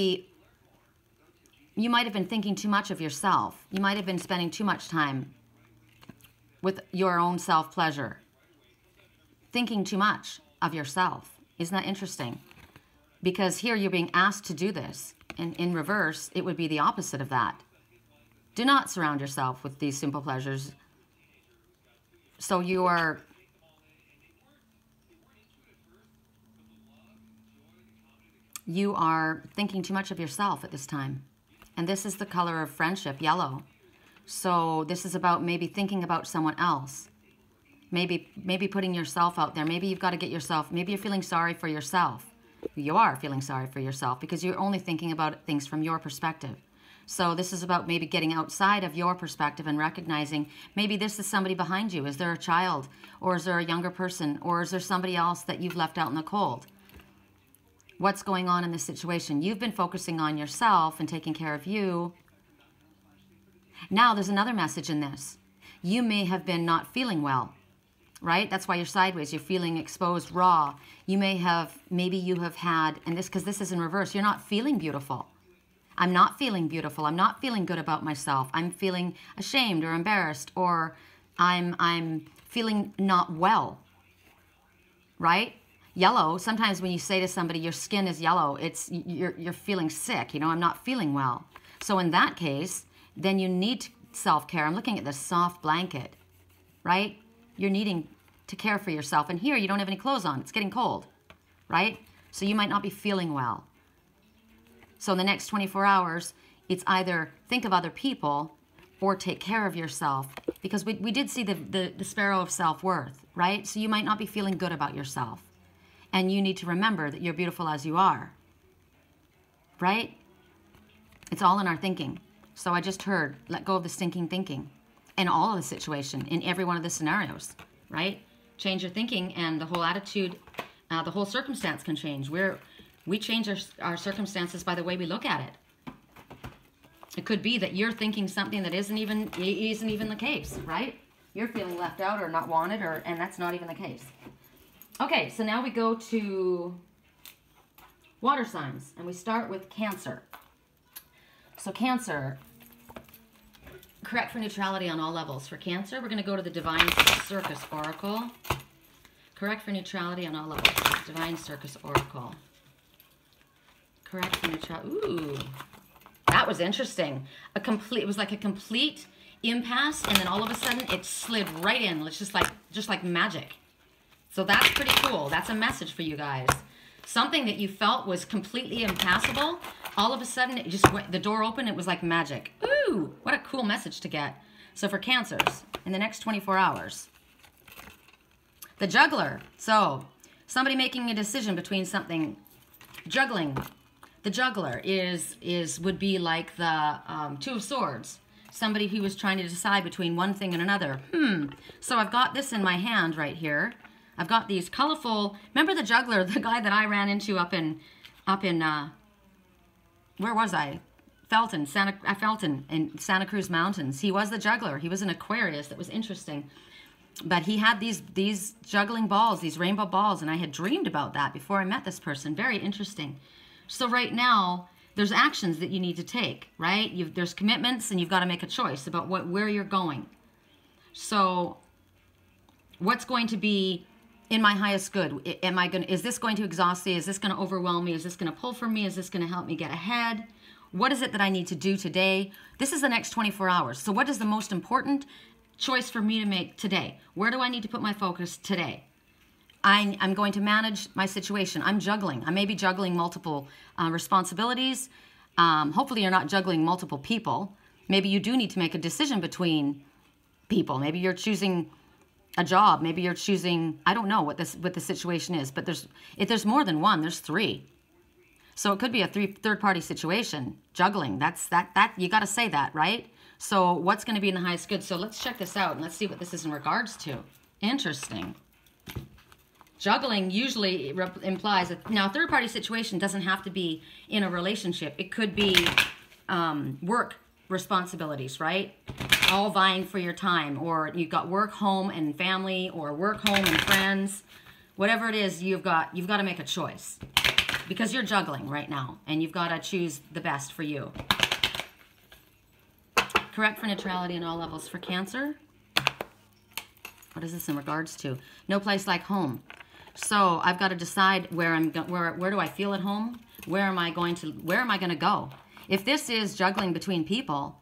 been thinking too much of yourself. You might have been spending too much time with your own self-pleasure. Thinking too much of yourself. Isn't that interesting? Because here you're being asked to do this. And in reverse, it would be the opposite of that. Do not surround yourself with these simple pleasures. So you are thinking too much of yourself at this time. And this is the color of friendship, yellow. So this is about maybe thinking about someone else. Maybe putting yourself out there. Maybe you've got to get yourself, maybe you're feeling sorry for yourself. You are feeling sorry for yourself because you're only thinking about things from your perspective. So this is about maybe getting outside of your perspective and recognizing maybe this is somebody behind you. Is there a child, or is there a younger person, or is there somebody else that you've left out in the cold? What's going on in this situation? You've been focusing on yourself and taking care of you. Now there's another message in this. You may have been not feeling well. right? That's why you're sideways. You're feeling exposed, raw. Maybe you have had, and this, because this is in reverse, you're not feeling beautiful. I'm not feeling beautiful. I'm not feeling good about myself. I'm feeling ashamed or embarrassed, or I'm feeling not well, right? Yellow, sometimes when you say to somebody, your skin is yellow, you're feeling sick, you know, I'm not feeling well. So in that case, then you need self-care. I'm looking at this soft blanket, right? You're needing to care for yourself. And here, you don't have any clothes on. It's getting cold, right? So you might not be feeling well. So in the next 24 hours, it's either think of other people or take care of yourself. Because we did see the sparrow of self-worth, right? So you might not be feeling good about yourself. And you need to remember that you're beautiful as you are, right? It's all in our thinking. So I just heard, let go of the stinking thinking in all of the situation, in every one of the scenarios, right? Change your thinking and the whole attitude, the whole circumstance can change. We change our circumstances by the way we look at it. It could be that you're thinking something that isn't even the case, right? You're feeling left out or not wanted, and that's not even the case. Okay, so now we go to water signs, and we start with Cancer. So Cancer, correct for neutrality on all levels. For Cancer, we're going to go to the Divine Circus Oracle. Correct for neutrality on all levels. Divine Circus Oracle. Correct for neutrality. Ooh, that was interesting. It was like a complete impasse, and then all of a sudden it slid right in. It's just like magic. So that's pretty cool. That's a message for you guys. Something that you felt was completely impassable, all of a sudden it just went, the door opened, it was like magic. Ooh, what a cool message to get. So for Cancers, in the next 24 hours. The Juggler. So somebody making a decision between something, juggling. The Juggler would be like the Two of Swords. Somebody who was trying to decide between one thing and another. So I've got this in my hand right here. I've got these colorful, remember the Juggler, the guy that I ran into up in where was I? Felton in Santa Cruz Mountains. He was the Juggler. He was an Aquarius. That was interesting. But he had these juggling balls, these rainbow balls, and I had dreamed about that before I met this person. Very interesting. So right now, there's actions that you need to take, right? There's commitments, and you've got to make a choice about where you're going. So what's going to be in my highest good? Is this going to exhaust me? Is this going to overwhelm me? Is this going to pull from me? Is this going to help me get ahead? What is it that I need to do today? This is the next 24 hours. So what is the most important choice for me to make today? Where do I need to put my focus today? I'm going to manage my situation. I'm juggling. I may be juggling multiple responsibilities. Hopefully you're not juggling multiple people. Maybe you do need to make a decision between people. Maybe you're choosing a job. Maybe you're choosing, I don't know what the situation is, but if there's more than one, there's three. So it could be a third-party situation, juggling. That you got to say that, right? So what's going to be in the highest good? So let's check this out and let's see what this is in regards to. Interesting. Juggling usually implies that, now a third-party situation doesn't have to be in a relationship. It could be work responsibilities, right? All vying for your time, or you've got work, home, and family, or work, home, and friends. Whatever it is, you've got to make a choice because you're juggling right now, and you've got to choose the best for you. Correct for neutrality on all levels. For Cancer, what is this in regards to? No place like home. So I've got to decide where do I feel at home? Where am I going to go? If this is juggling between people,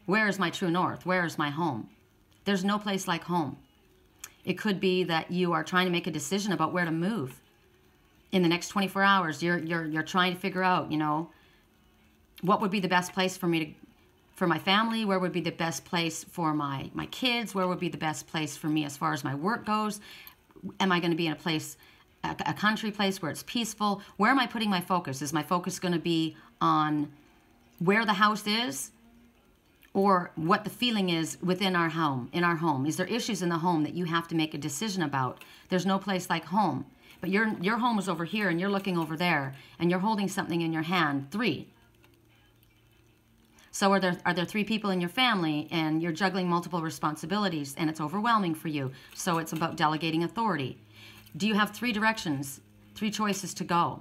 where is my true north? Where is my home? There's no place like home. It could be that you are trying to make a decision about where to move. In the next 24 hours, you're trying to figure out, you know, what would be the best place for me for my family, where would be the best place for my kids, where would be the best place for me as far as my work goes. Am I going to be in a place, a country place where it's peaceful? Where am I putting my focus? Is my focus going to be on where the house is, or what the feeling is within our home, in our home? Is there issues in the home that you have to make a decision about? There's no place like home, but your home is over here and you're looking over there and you're holding something in your hand. 3. So are there 3 people in your family and you're juggling multiple responsibilities and it's overwhelming for you? So it's about delegating authority. Do you have 3 directions, 3 choices to go?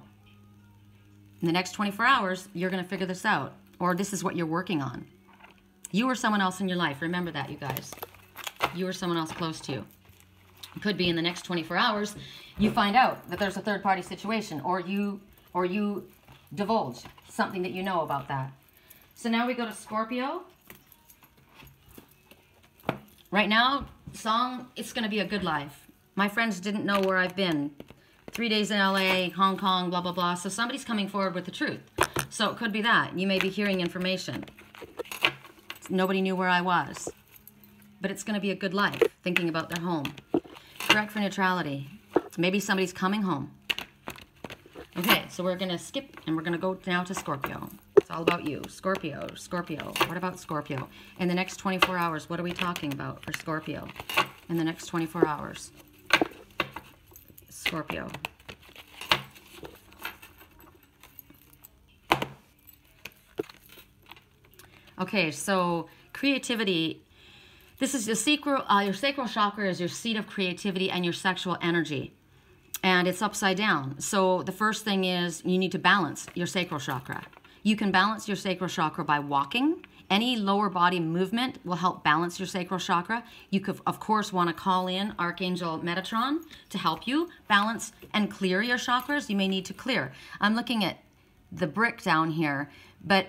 In the next 24 hours, you're going to figure this out. Or this is what you're working on. You or someone else in your life. Remember that, you guys. You or someone else close to you. It could be in the next 24 hours, you find out that there's a third-party situation, or you divulge something that you know about that. So now we go to Scorpio. Right now, song, it's going to be a good life. My friends didn't know where I've been. 3 days in LA, Hong Kong, blah, blah, blah. So somebody's coming forward with the truth. So it could be that. You may be hearing information. Nobody knew where I was. But it's going to be a good life, thinking about their home. Correct for neutrality. Maybe somebody's coming home. Okay, so we're going to skip and we're going to go now to Scorpio. It's all about you. Scorpio, Scorpio. What about Scorpio? In the next 24 hours, what are we talking about for Scorpio? In the next 24 hours. Scorpio. Okay, so creativity. This is your sacral chakra is your seat of creativity and your sexual energy. And it's upside down. So the first thing is you need to balance your sacral chakra. You can balance your sacral chakra by walking. Any lower body movement will help balance your sacral chakra. You could, of course, want to call in Archangel Metatron to help you balance and clear your chakras. You may need to clear. I'm looking at the brick down here, but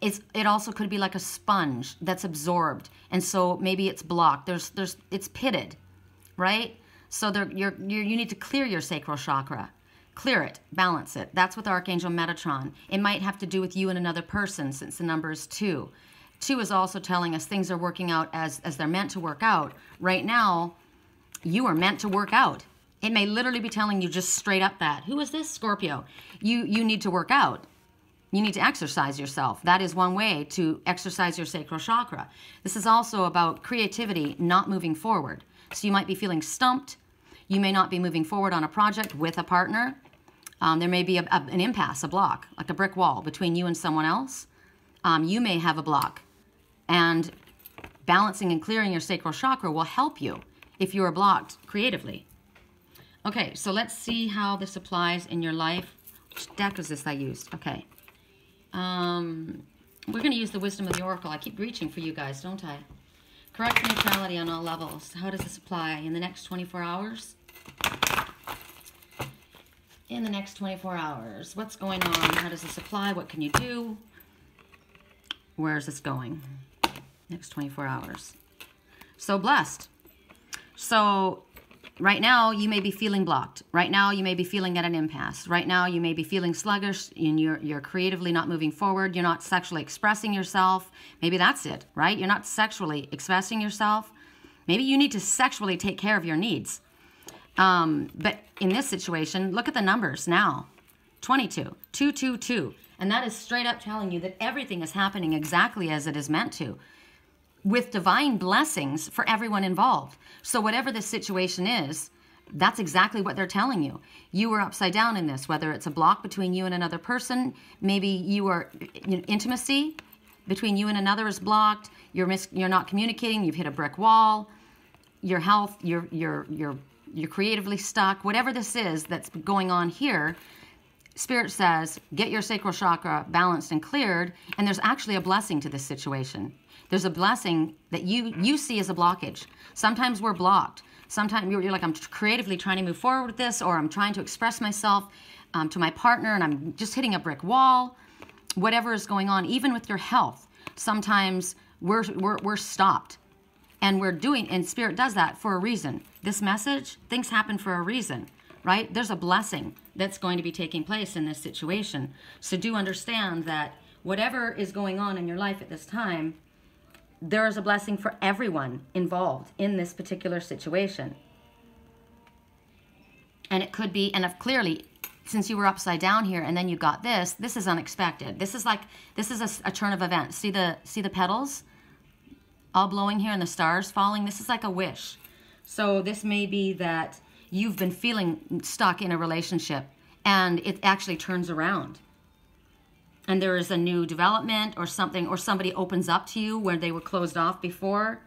it also could be like a sponge that's absorbed, and so maybe it's blocked. It's pitted, right? So you need to clear your sacral chakra. Clear it, balance it. That's with Archangel Metatron. It might have to do with you and another person, since the number is 2. 2 is also telling us things are working out as they're meant to work out. Right now, you are meant to work out. It may literally be telling you just straight up that. Who is this? Scorpio. You need to work out. You need to exercise yourself. That is one way to exercise your sacral chakra. This is also about creativity, not moving forward. So you might be feeling stumped. You may not be moving forward on a project with a partner. There may be an impasse, a block, like a brick wall between you and someone else. You may have a block. And balancing and clearing your sacral chakra will help you if you are blocked creatively. Okay, so let's see how this applies in your life. Which deck was this I used? Okay. We're going to use the Wisdom of the Oracle. I keep reaching for you guys, don't I? Correct neutrality on all levels. How does this apply in the next 24 hours? In the next 24 hours. What's going on? How does this apply? What can you do? Where is this going? Next 24 hours. So blessed. So right now, you may be feeling blocked. Right now, you may be feeling at an impasse. Right now, you may be feeling sluggish and you're creatively not moving forward. You're not sexually expressing yourself. Maybe that's it, right? You're not sexually expressing yourself. Maybe you need to sexually take care of your needs. But in this situation, look at the numbers now. 22, 222. And that is straight up telling you that everything is happening exactly as it is meant to, with divine blessings for everyone involved. So whatever this situation is, that's exactly what they're telling you. You were upside down in this, whether it's a block between you and another person, maybe you are intimacy between you and another is blocked, you're not communicating, you've hit a brick wall, your health, you're creatively stuck, whatever this is that's going on here. Spirit says, get your sacral chakra balanced and cleared, and there's actually a blessing to this situation. There's a blessing that you see as a blockage. Sometimes we're blocked. Sometimes you're like, I'm creatively trying to move forward with this, or I'm trying to express myself to my partner, and I'm just hitting a brick wall. Whatever is going on, even with your health, sometimes we're stopped. And we're doing, and Spirit does that for a reason. This message, things happen for a reason, right? There's a blessing that's going to be taking place in this situation. So do understand that whatever is going on in your life at this time, there is a blessing for everyone involved in this particular situation. And it could be, and if clearly, since you were upside down here and then you got this is unexpected. This is a turn of events. See the petals all blowing here and the stars falling? This is like a wish. So this may be that you've been feeling stuck in a relationship and it actually turns around. and there is a new development or something, or somebody opens up to you where they were closed off before.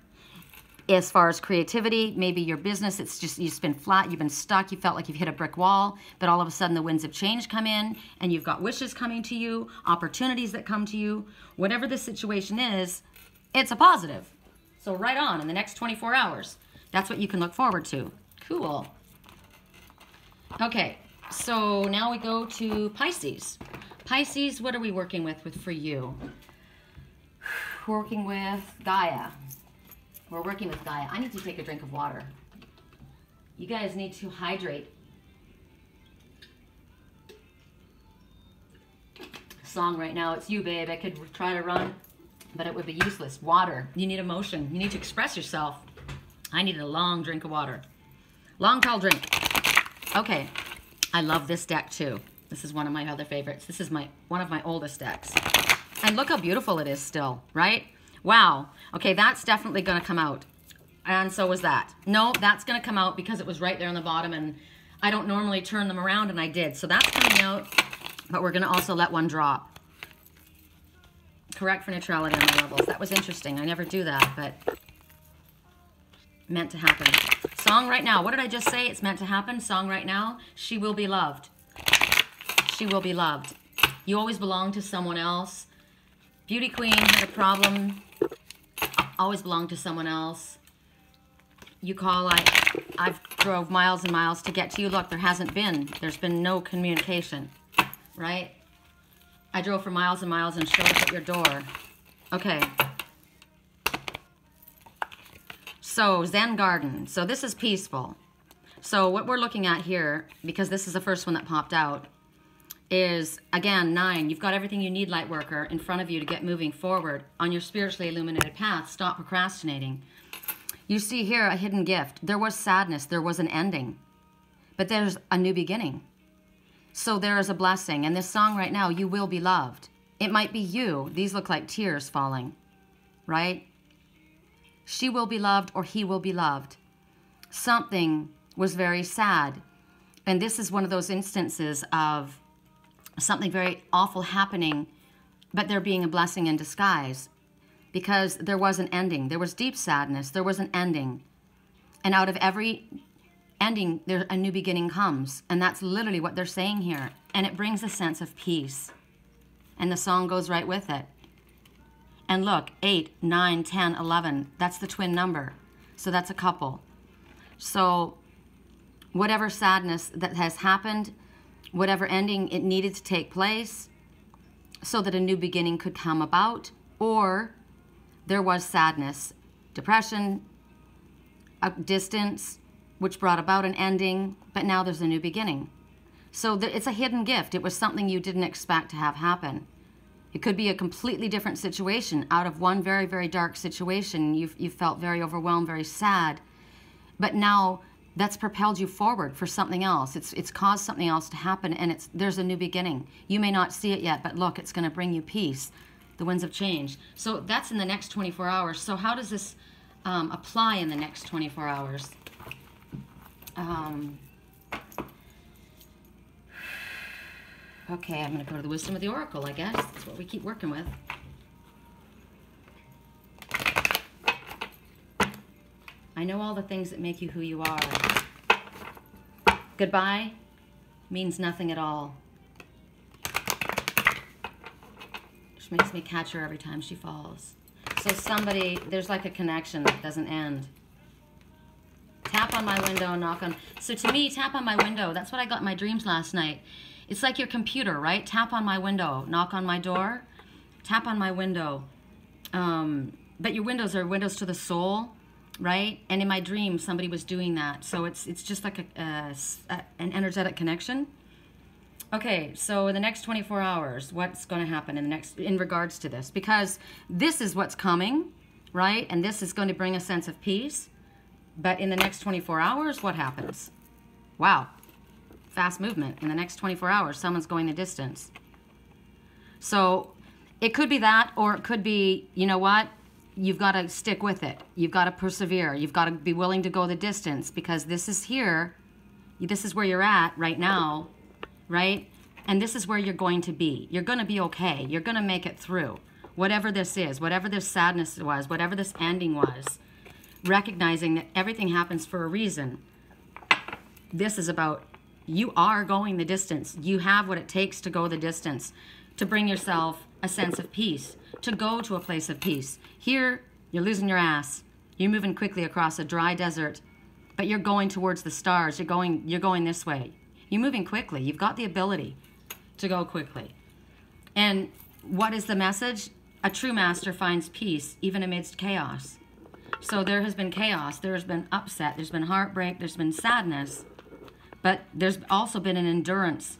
As far as creativity, maybe your business, it's just, you've been flat, you've been stuck, you felt like you've hit a brick wall, but all of a sudden the winds of change come in, and you've got wishes coming to you, opportunities that come to you. Whatever the situation is, it's a positive. So right on, in the next 24 hours, that's what you can look forward to. Cool. Okay, so now we go to Pisces. Pisces, what are we working with for you? We're working with Gaia. We're working with Gaia. I need to take a drink of water. You guys need to hydrate. Song right now, it's you, babe. I could try to run, but it would be useless. Water. You need emotion. You need to express yourself. I needed a long drink of water. Long, tall drink. Okay. I love this deck too. This is one of my other favorites. This is one of my oldest decks. And look how beautiful it is still, right? Wow. Okay, that's definitely going to come out. And so was that. No, that's going to come out because it was right there on the bottom, and I don't normally turn them around, and I did. So that's coming out, but we're going to also let one drop. Correct for neutrality on my levels. That was interesting. I never do that, but meant to happen. Song right now. What did I just say? It's meant to happen. Song right now. She will be loved. She will be loved. You always belong to someone else. Beauty queen had a problem. Always belong to someone else. You call, I've drove miles and miles to get to you. Look, there's been no communication, right? I drove for miles and miles and showed up at your door. Okay. So, Zen Garden. So this is peaceful. So what we're looking at here, because this is the first one that popped out, is, again, 9. You've got everything you need, light worker, in front of you to get moving forward on your spiritually illuminated path. Stop procrastinating. You see here a hidden gift. There was sadness. There was an ending. But there's a new beginning. So there is a blessing. And this song right now, you will be loved. It might be you. These look like tears falling, right? She will be loved, or he will be loved. Something was very sad. And this is one of those instances of something very awful happening, but there being a blessing in disguise, because there was an ending. There was deep sadness. There was an ending. And out of every ending, a new beginning comes. And that's literally what they're saying here. And it brings a sense of peace. And the song goes right with it. And look, 8, 9, 10, 11, that's the twin number. So that's a couple. So whatever sadness that has happened, whatever ending it needed to take place so that a new beginning could come about, or there was sadness, depression, a distance, which brought about an ending, but now there's a new beginning. So it's a hidden gift. It was something you didn't expect to have happen. It could be a completely different situation. Out of one very, very dark situation, you felt very overwhelmed, very sad, but now that's propelled you forward for something else. It's caused something else to happen, and there's a new beginning. You may not see it yet, but look, it's going to bring you peace. The winds of change. So that's in the next 24 hours. So how does this apply in the next 24 hours? Okay, I'm going to go to the wisdom of the oracle, I guess. That's what we keep working with. I know all the things that make you who you are. Goodbye means nothing at all. Which makes me catch her every time she falls. So there's like a connection that doesn't end. Tap on my window, knock on. So to me, tap on my window. That's what I got in my dreams last night. It's like your computer, right? Tap on my window, knock on my door, tap on my window. But your windows are windows to the soul, right? And in my dream, somebody was doing that. So it's just like an energetic connection. Okay, so in the next 24 hours, what's going to happen in regards to this? Because this is what's coming, right? And this is going to bring a sense of peace. But in the next 24 hours, what happens? Wow. Fast movement. In the next 24 hours, someone's going the distance. So it could be that, or it could be, you know what? You've got to stick with it. You've got to persevere. You've got to be willing to go the distance, because this is here. This is where you're at right now, right? And this is where you're going to be. You're going to be okay. You're going to make it through. Whatever this is, whatever this sadness was, whatever this ending was, recognizing that everything happens for a reason. This is about, you are going the distance. You have what it takes to go the distance, to bring yourself a sense of peace, to go to a place of peace. Here, you're losing your ass. You're moving quickly across a dry desert, but you're going towards the stars. You're going this way. You're moving quickly. You've got the ability to go quickly. And what is the message? A true master finds peace even amidst chaos. So there has been chaos, there has been upset, there's been heartbreak, there's been sadness, but there's also been an endurance.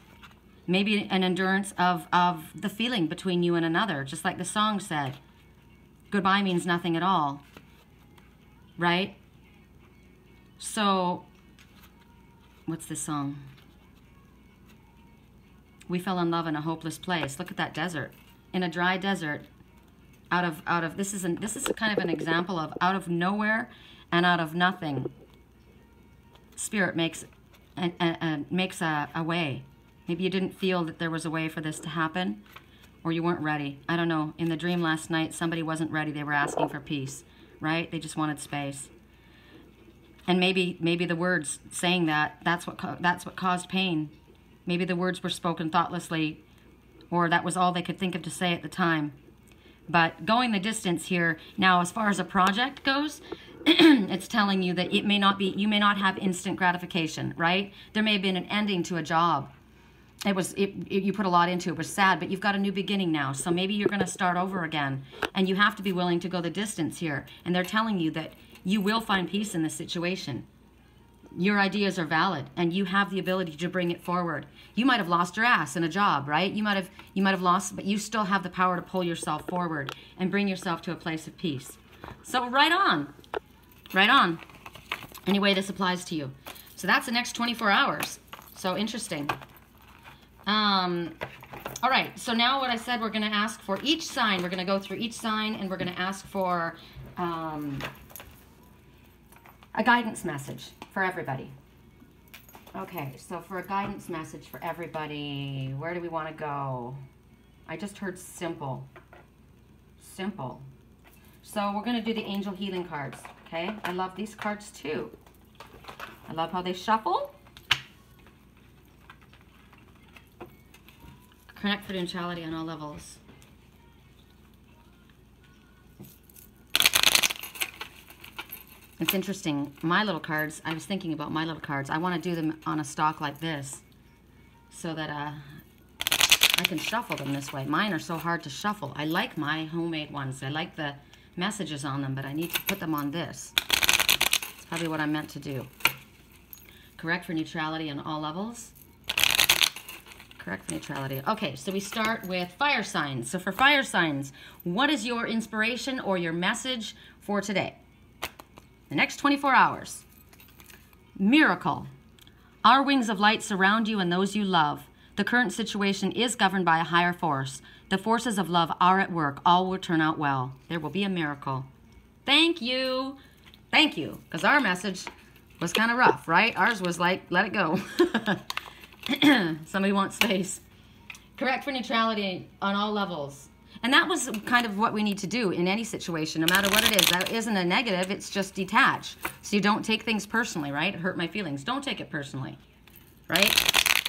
Maybe an endurance of the feeling between you and another, just like the song said. Goodbye means nothing at all, right? So, what's this song? We fell in love in a hopeless place. Look at that desert. In a dry desert, out of this is kind of an example of out of nowhere and out of nothing. Spirit makes a way. Maybe you didn't feel that there was a way for this to happen, or you weren't ready. I don't know. In the dream last night, somebody wasn't ready. They were asking for peace, right? They just wanted space. And maybe the words saying that's what caused pain. Maybe the words were spoken thoughtlessly, or that was all they could think of to say at the time. But going the distance here, now as far as a project goes, it's telling you that you may not have instant gratification, right? There may have been an ending to a job. You put a lot into it. It was sad, but you've got a new beginning now. So maybe you're going to start over again. And you have to be willing to go the distance here. And they're telling you that you will find peace in this situation. Your ideas are valid, and you have the ability to bring it forward. You might have lost your ass in a job, right? You might have lost, but you still have the power to pull yourself forward and bring yourself to a place of peace. So right on. Right on. Anyway, this applies to you. So that's the next 24 hours. So interesting. All right. So now what I said, we're going to ask for each sign. We're going to go through each sign, and we're going to ask for a guidance message for everybody. Okay, so for a guidance message for everybody, where do we want to go? I just heard simple. Simple. So we're going to do the angel healing cards, okay? I love these cards too. I love how they shuffle. Connect for neutrality on all levels. It's interesting. My little cards, I was thinking about my little cards. I want to do them on a stalk like this so that I can shuffle them this way. Mine are so hard to shuffle. I like my homemade ones. I like the messages on them, but I need to put them on this. It's probably what I meant to do. Correct for neutrality on all levels. Correct for neutrality. Okay, so we start with fire signs. So for fire signs, what is your inspiration or your message for today? The next 24 hours. Miracle. Our wings of light surround you and those you love. The current situation is governed by a higher force. The forces of love are at work. All will turn out well. There will be a miracle. Thank you. Thank you. Because our message was kind of rough, right? Ours was like, let it go. Somebody wants space. Correct for neutrality on all levels. And that was kind of what we need to do in any situation, no matter what it is. That isn't a negative, it's just detach. So you don't take things personally, right? It hurt my feelings. Don't take it personally, right?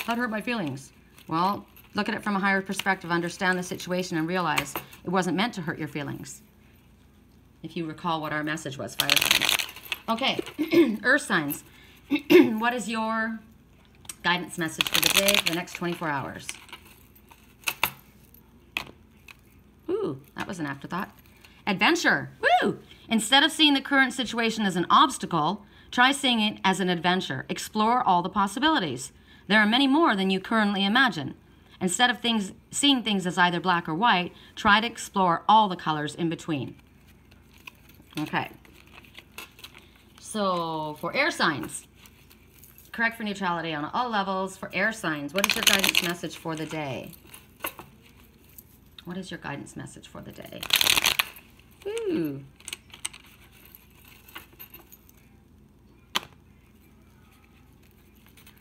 That hurt my feelings. Well, look at it from a higher perspective, understand the situation, and realize it wasn't meant to hurt your feelings. If you recall what our message was, fire signs. Okay, earth signs. What is your guidance message for the day, for the next 24 hours? Ooh, that was an afterthought. Adventure. Woo! Instead of seeing the current situation as an obstacle, try seeing it as an adventure. Explore all the possibilities. There are many more than you currently imagine. Instead of seeing things as either black or white, try to explore all the colors in between. Okay. So, for air signs, correct for neutrality on all levels. For air signs, what is your guidance message for the day? What is your guidance message for the day? Ooh.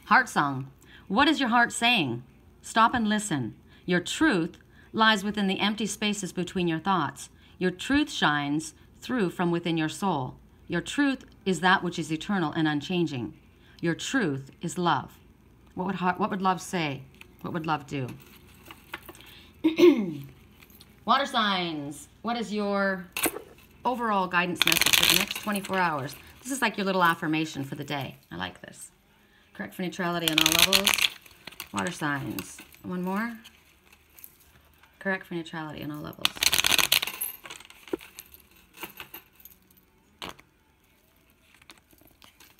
Heart song. What is your heart saying? Stop and listen. Your truth lies within the empty spaces between your thoughts. Your truth shines through from within your soul. Your truth is that which is eternal and unchanging. Your truth is love. What would love say? What would love do? Water signs. What is your overall guidance message for the next 24 hours? This is like your little affirmation for the day. I like this. Correct for neutrality on all levels. Water signs. One more. Correct for neutrality on all levels.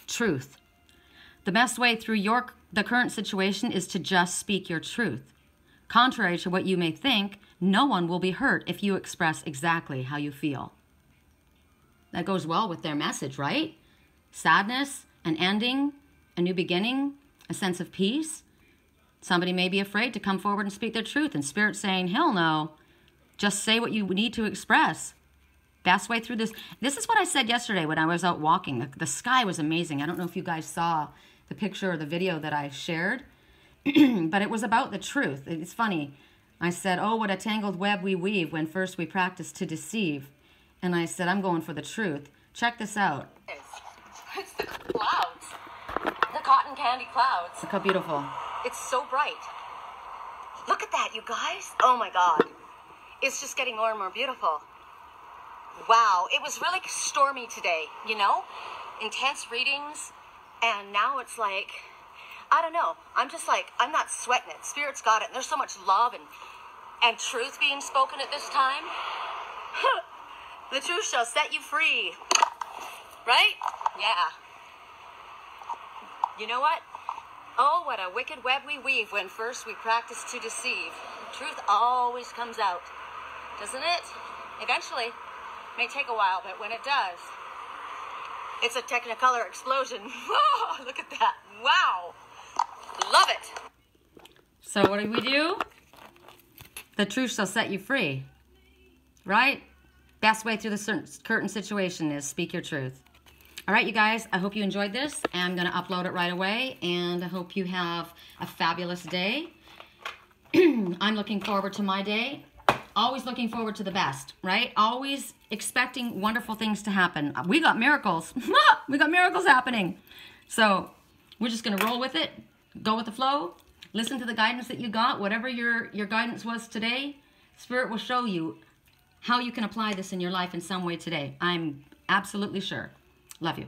Truth. The best way through the current situation is to just speak your truth. Contrary to what you may think, no one will be hurt if you express exactly how you feel. That goes well with their message, right? Sadness, an ending, a new beginning, a sense of peace. Somebody may be afraid to come forward and speak their truth, and Spirit's saying, hell no. Just say what you need to express. Best way through this. This is what I said yesterday when I was out walking. The sky was amazing. I don't know if you guys saw the picture or the video that I shared, but it was about the truth. It's funny. I said, oh, what a tangled web we weave when first we practice to deceive. And I said, I'm going for the truth. Check this out. It's the clouds. The cotton candy clouds. Look how beautiful. It's so bright. Look at that, you guys. Oh my God. It's just getting more and more beautiful. Wow. It was really stormy today, you know? Intense readings. And now it's like, I don't know. I'm just like, I'm not sweating it. Spirit's got it. And there's so much love and truth being spoken at this time. The truth shall set you free. Right? Yeah. You know what? Oh, what a wicked web we weave when first we practice to deceive. Truth always comes out, doesn't it? Eventually. May take a while, but when it does, it's a technicolor explosion. Oh, look at that. Wow. Love it. So what do? The truth shall set you free. Right? Best way through the current situation is speak your truth. All right, you guys, I hope you enjoyed this. I'm going to upload it right away, and I hope you have a fabulous day. I'm looking forward to my day. Always looking forward to the best, right? Always expecting wonderful things to happen. We got miracles. We got miracles happening. So we're just going to roll with it, go with the flow, listen to the guidance that you got. Whatever your guidance was today, Spirit will show you how you can apply this in your life in some way today. I'm absolutely sure. Love you.